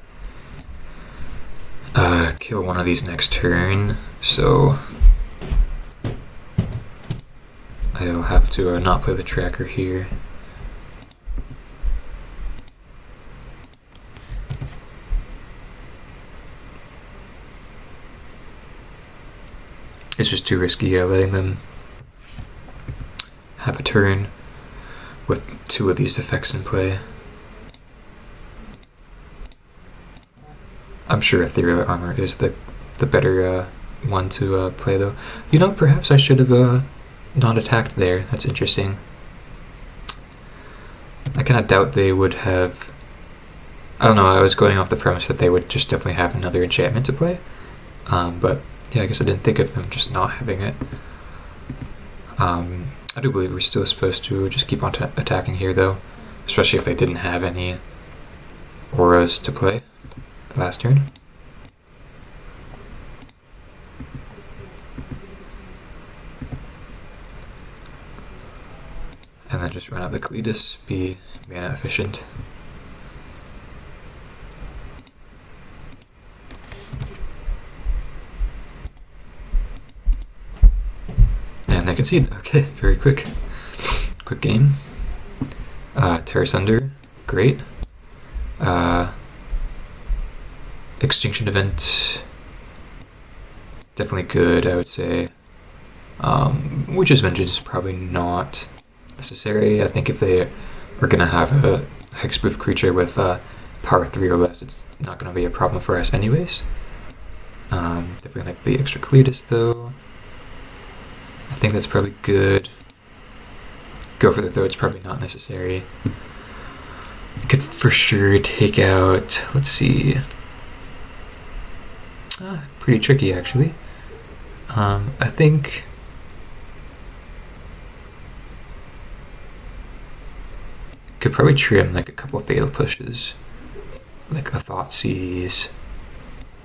kill one of these next turn, so I'll have to not play the tracker here. It's just too risky letting them have a turn with 2 of these effects in play. I'm sure Ethereal Armor is the better one to play though. You know, perhaps I should have not attacked there. That's interesting. I kind of doubt they would have... I don't know, I was going off the premise that they would just definitely have another enchantment to play. But yeah, I guess I didn't think of them just not having it. I do believe we're still supposed to just keep on attacking here though, especially if they didn't have any auras to play last turn. And then just run out the Cletus, be mana efficient. And they concede. Okay, very quick. Quick game. Terra Sunder, great. Extinction Event, definitely good, I would say. Witch's Vengeance, probably not necessary. I think if they are going to have a hexproof creature with power 3 or less, it's not going to be a problem for us anyways. Definitely like the extra Cletus though. I think that's probably good. Go for the Thought's probably not necessary. I could for sure take out, let's see, pretty tricky actually. I think could probably trim like a couple of Fatal Pushes, like a Thoughtseize,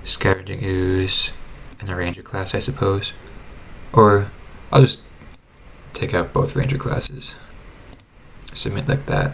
Scavenging Ooze, and a Ranger class, I suppose. Or I'll just take out both Ranger classes. Submit like that.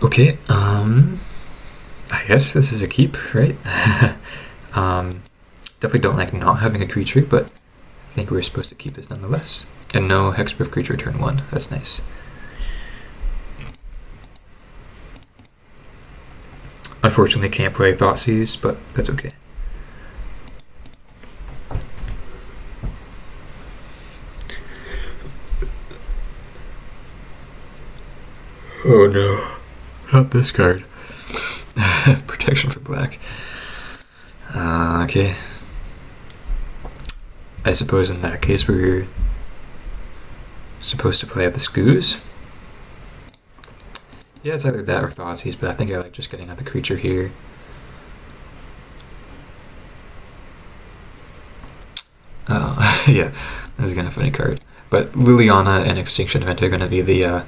Okay, I guess this is a keep, right? Definitely don't like not having a creature, but I think we're supposed to keep this nonetheless. And no hexproof creature turn 1. That's nice. Unfortunately, can't play Thoughtseize, but that's okay. Oh no, not this card. Protection for black. Okay. I suppose in that case we're supposed to play out the Skoos. Yeah, it's either that or Thoughtseize, but I think I like just getting out the creature here. Yeah, this is kind of a funny card. But Liliana and Extinction Event are going to be the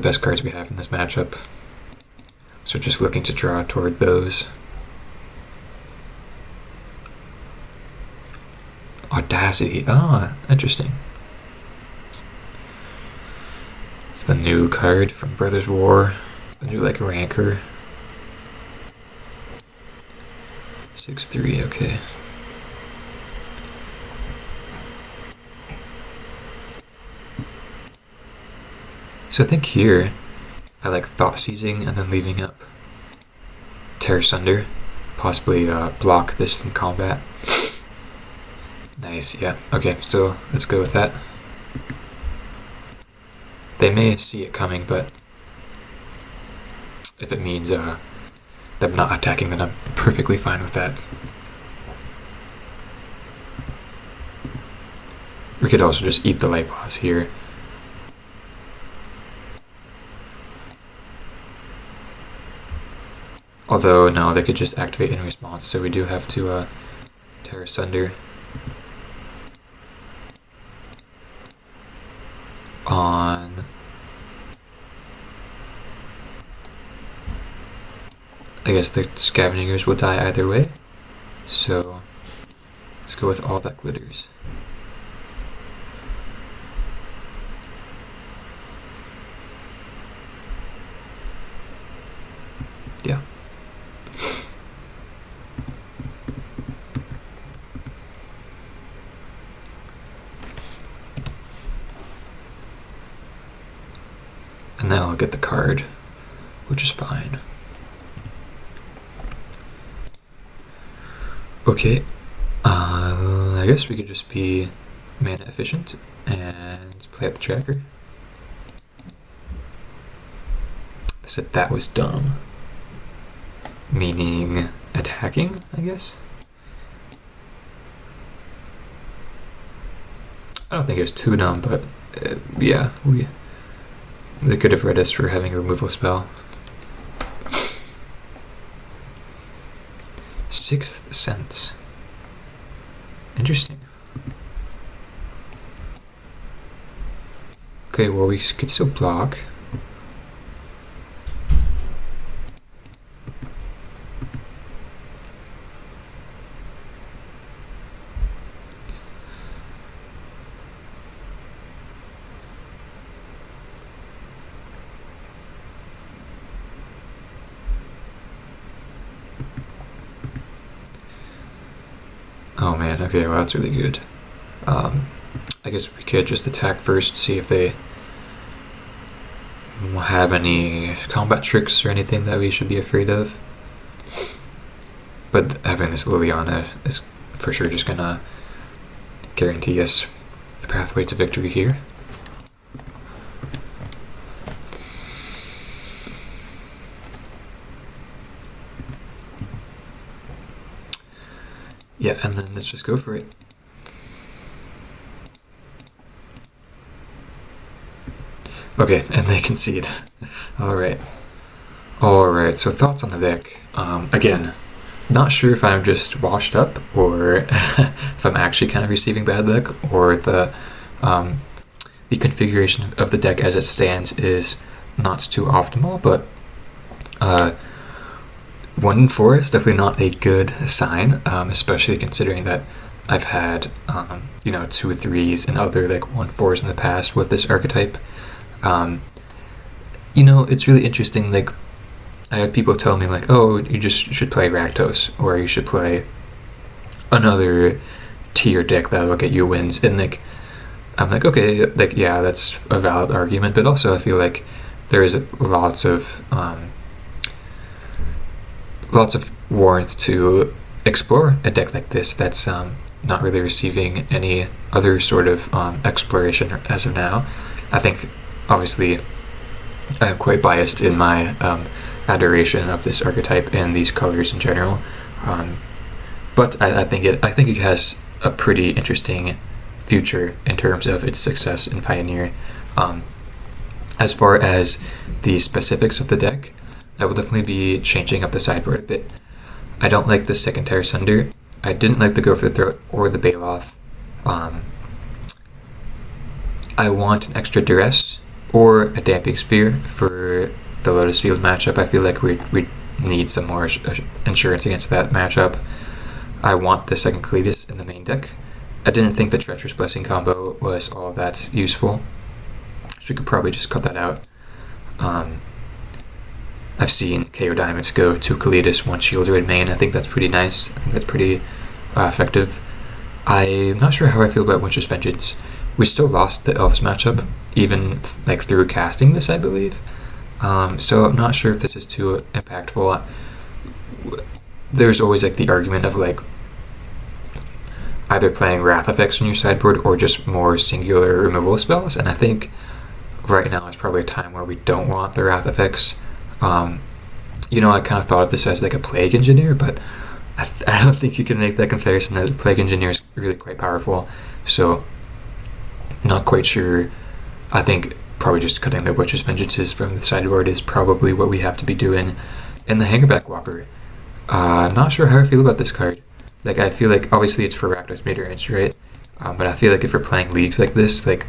best cards we have in this matchup. So just looking to draw toward those. Audacity. Ah, interesting. It's the new card from Brothers War. The new, like, Rancor. 6/3, okay. So I think here, I like Thoughtseizing and then leaving up Tear Sunder. Possibly block this in combat. Nice, yeah. Okay, so let's go with that. They may see it coming, but if it means them not attacking, then I'm perfectly fine with that. We could also just eat the light boss here. Although, no, they could just activate in response, so we do have to Tear Sunder on... I guess the Scavengers will die either way, so let's go with All That Glitters. Yeah. And then I'll get the card, which is fine. Okay, I guess we could just be mana efficient and play out the tracker. They said that was dumb. Meaning attacking, I guess? I don't think it was too dumb, but yeah, they could have read us for having a removal spell. Sixth Sense. Interesting. Okay, well, we could still block. Oh man, okay, well that's really good. I guess we could just attack first, see if they have any combat tricks or anything that we should be afraid of. But having this Liliana is for sure just gonna guarantee us a pathway to victory here. Yeah, and then let's just go for it. Okay, and they concede. Alright. Alright, so thoughts on the deck. Again, not sure if I'm just washed up or if I'm actually kind of receiving bad luck, or the configuration of the deck as it stands is not too optimal, but 1-4 is definitely not a good sign, especially considering that I've had, 2-3s and other like 1-4s in the past with this archetype. It's really interesting. Like, I have people tell me like, oh, you just should play Rakdos, or you should play another tier deck that'll get you wins, and like I'm like, okay, like yeah, that's a valid argument, but also I feel like there is lots of warmth to explore a deck like this that's not really receiving any other sort of exploration as of now. I think obviously I'm quite biased in my adoration of this archetype and these colors in general, but I think it has a pretty interesting future in terms of its success in Pioneer. As far as the specifics of the deck, I will definitely be changing up the sideboard a bit. I don't like the Secondary Sunder. I didn't like the Go for the Throat or the Bailoff. I want an extra Duress or a Damping Sphere for the Lotus Field matchup. I feel like we need some more insurance against that matchup. I want the second Cletus in the main deck. I didn't think the Treacherous Blessing combo was all that useful, so we could probably just cut that out. I've seen KO Diamonds go to Cletus, 1 Shieldred main. I think that's pretty nice. I think that's pretty effective. I'm not sure how I feel about Winter's Vengeance. We still lost the Elves matchup, even like through casting this, I believe. So I'm not sure if this is too impactful. There's always like the argument of like either playing Wrath effects on your sideboard or just more singular removal spells, and I think right now is probably a time where we don't want the Wrath effects. You know, I kind of thought of this as like a Plague Engineer, but I don't think you can make that comparison. The Plague Engineer is really quite powerful, so not quite sure. I think probably just cutting the Witch's Vengeances from the sideboard is probably what we have to be doing. And the Hangerback Walker, not sure how I feel about this card. Like, I feel like obviously it's for Rakdos mid-range, right? But I feel like if we're playing leagues like this, like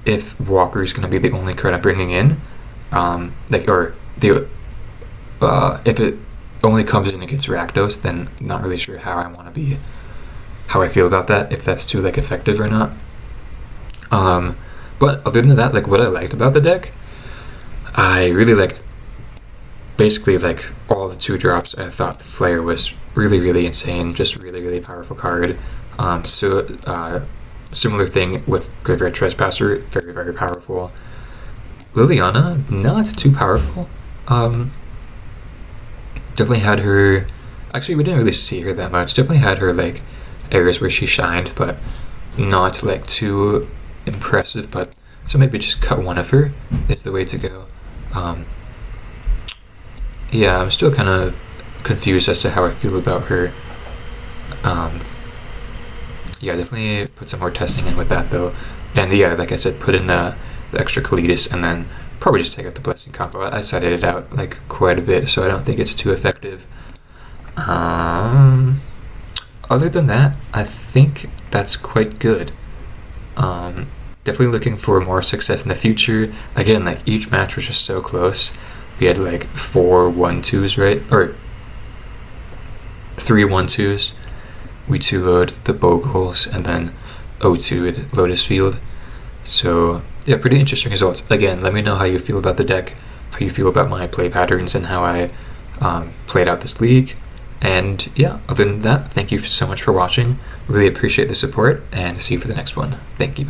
if Walker is going to be the only card I'm bringing in, if it only comes in against Rakdos, then not really sure how I feel about that, if that's too like effective or not. But other than that, like what I liked about the deck, I really liked basically like all the 2-drops. I thought the Flayer was really, really insane, just really, really powerful card. Similar thing with Graveyard Trespasser, very, very powerful. Liliana, not too powerful. Definitely had her, actually we didn't really see her that much, definitely had her like areas where she shined, but not like too impressive. But so maybe just cut one of her is the way to go. Yeah, I'm still kind of confused as to how I feel about her. Yeah, definitely put some more testing in with that though, and yeah, like I said, put in the extra Cletus, and then probably just take out the Blessing combo. I cited it out like quite a bit, so I don't think it's too effective. Other than that, I think that's quite good. Definitely looking for more success in the future. Again, like each match was just so close. We had like 4 1-2s, right? Or 3 1-2s. We 2-0'd the Bogles and then 0-2'd Lotus Field. So yeah, pretty interesting results. Again, let me know how you feel about the deck, how you feel about my play patterns, and how I played out this league. And yeah, other than that, thank you so much for watching. Really appreciate the support, and see you for the next one. Thank you.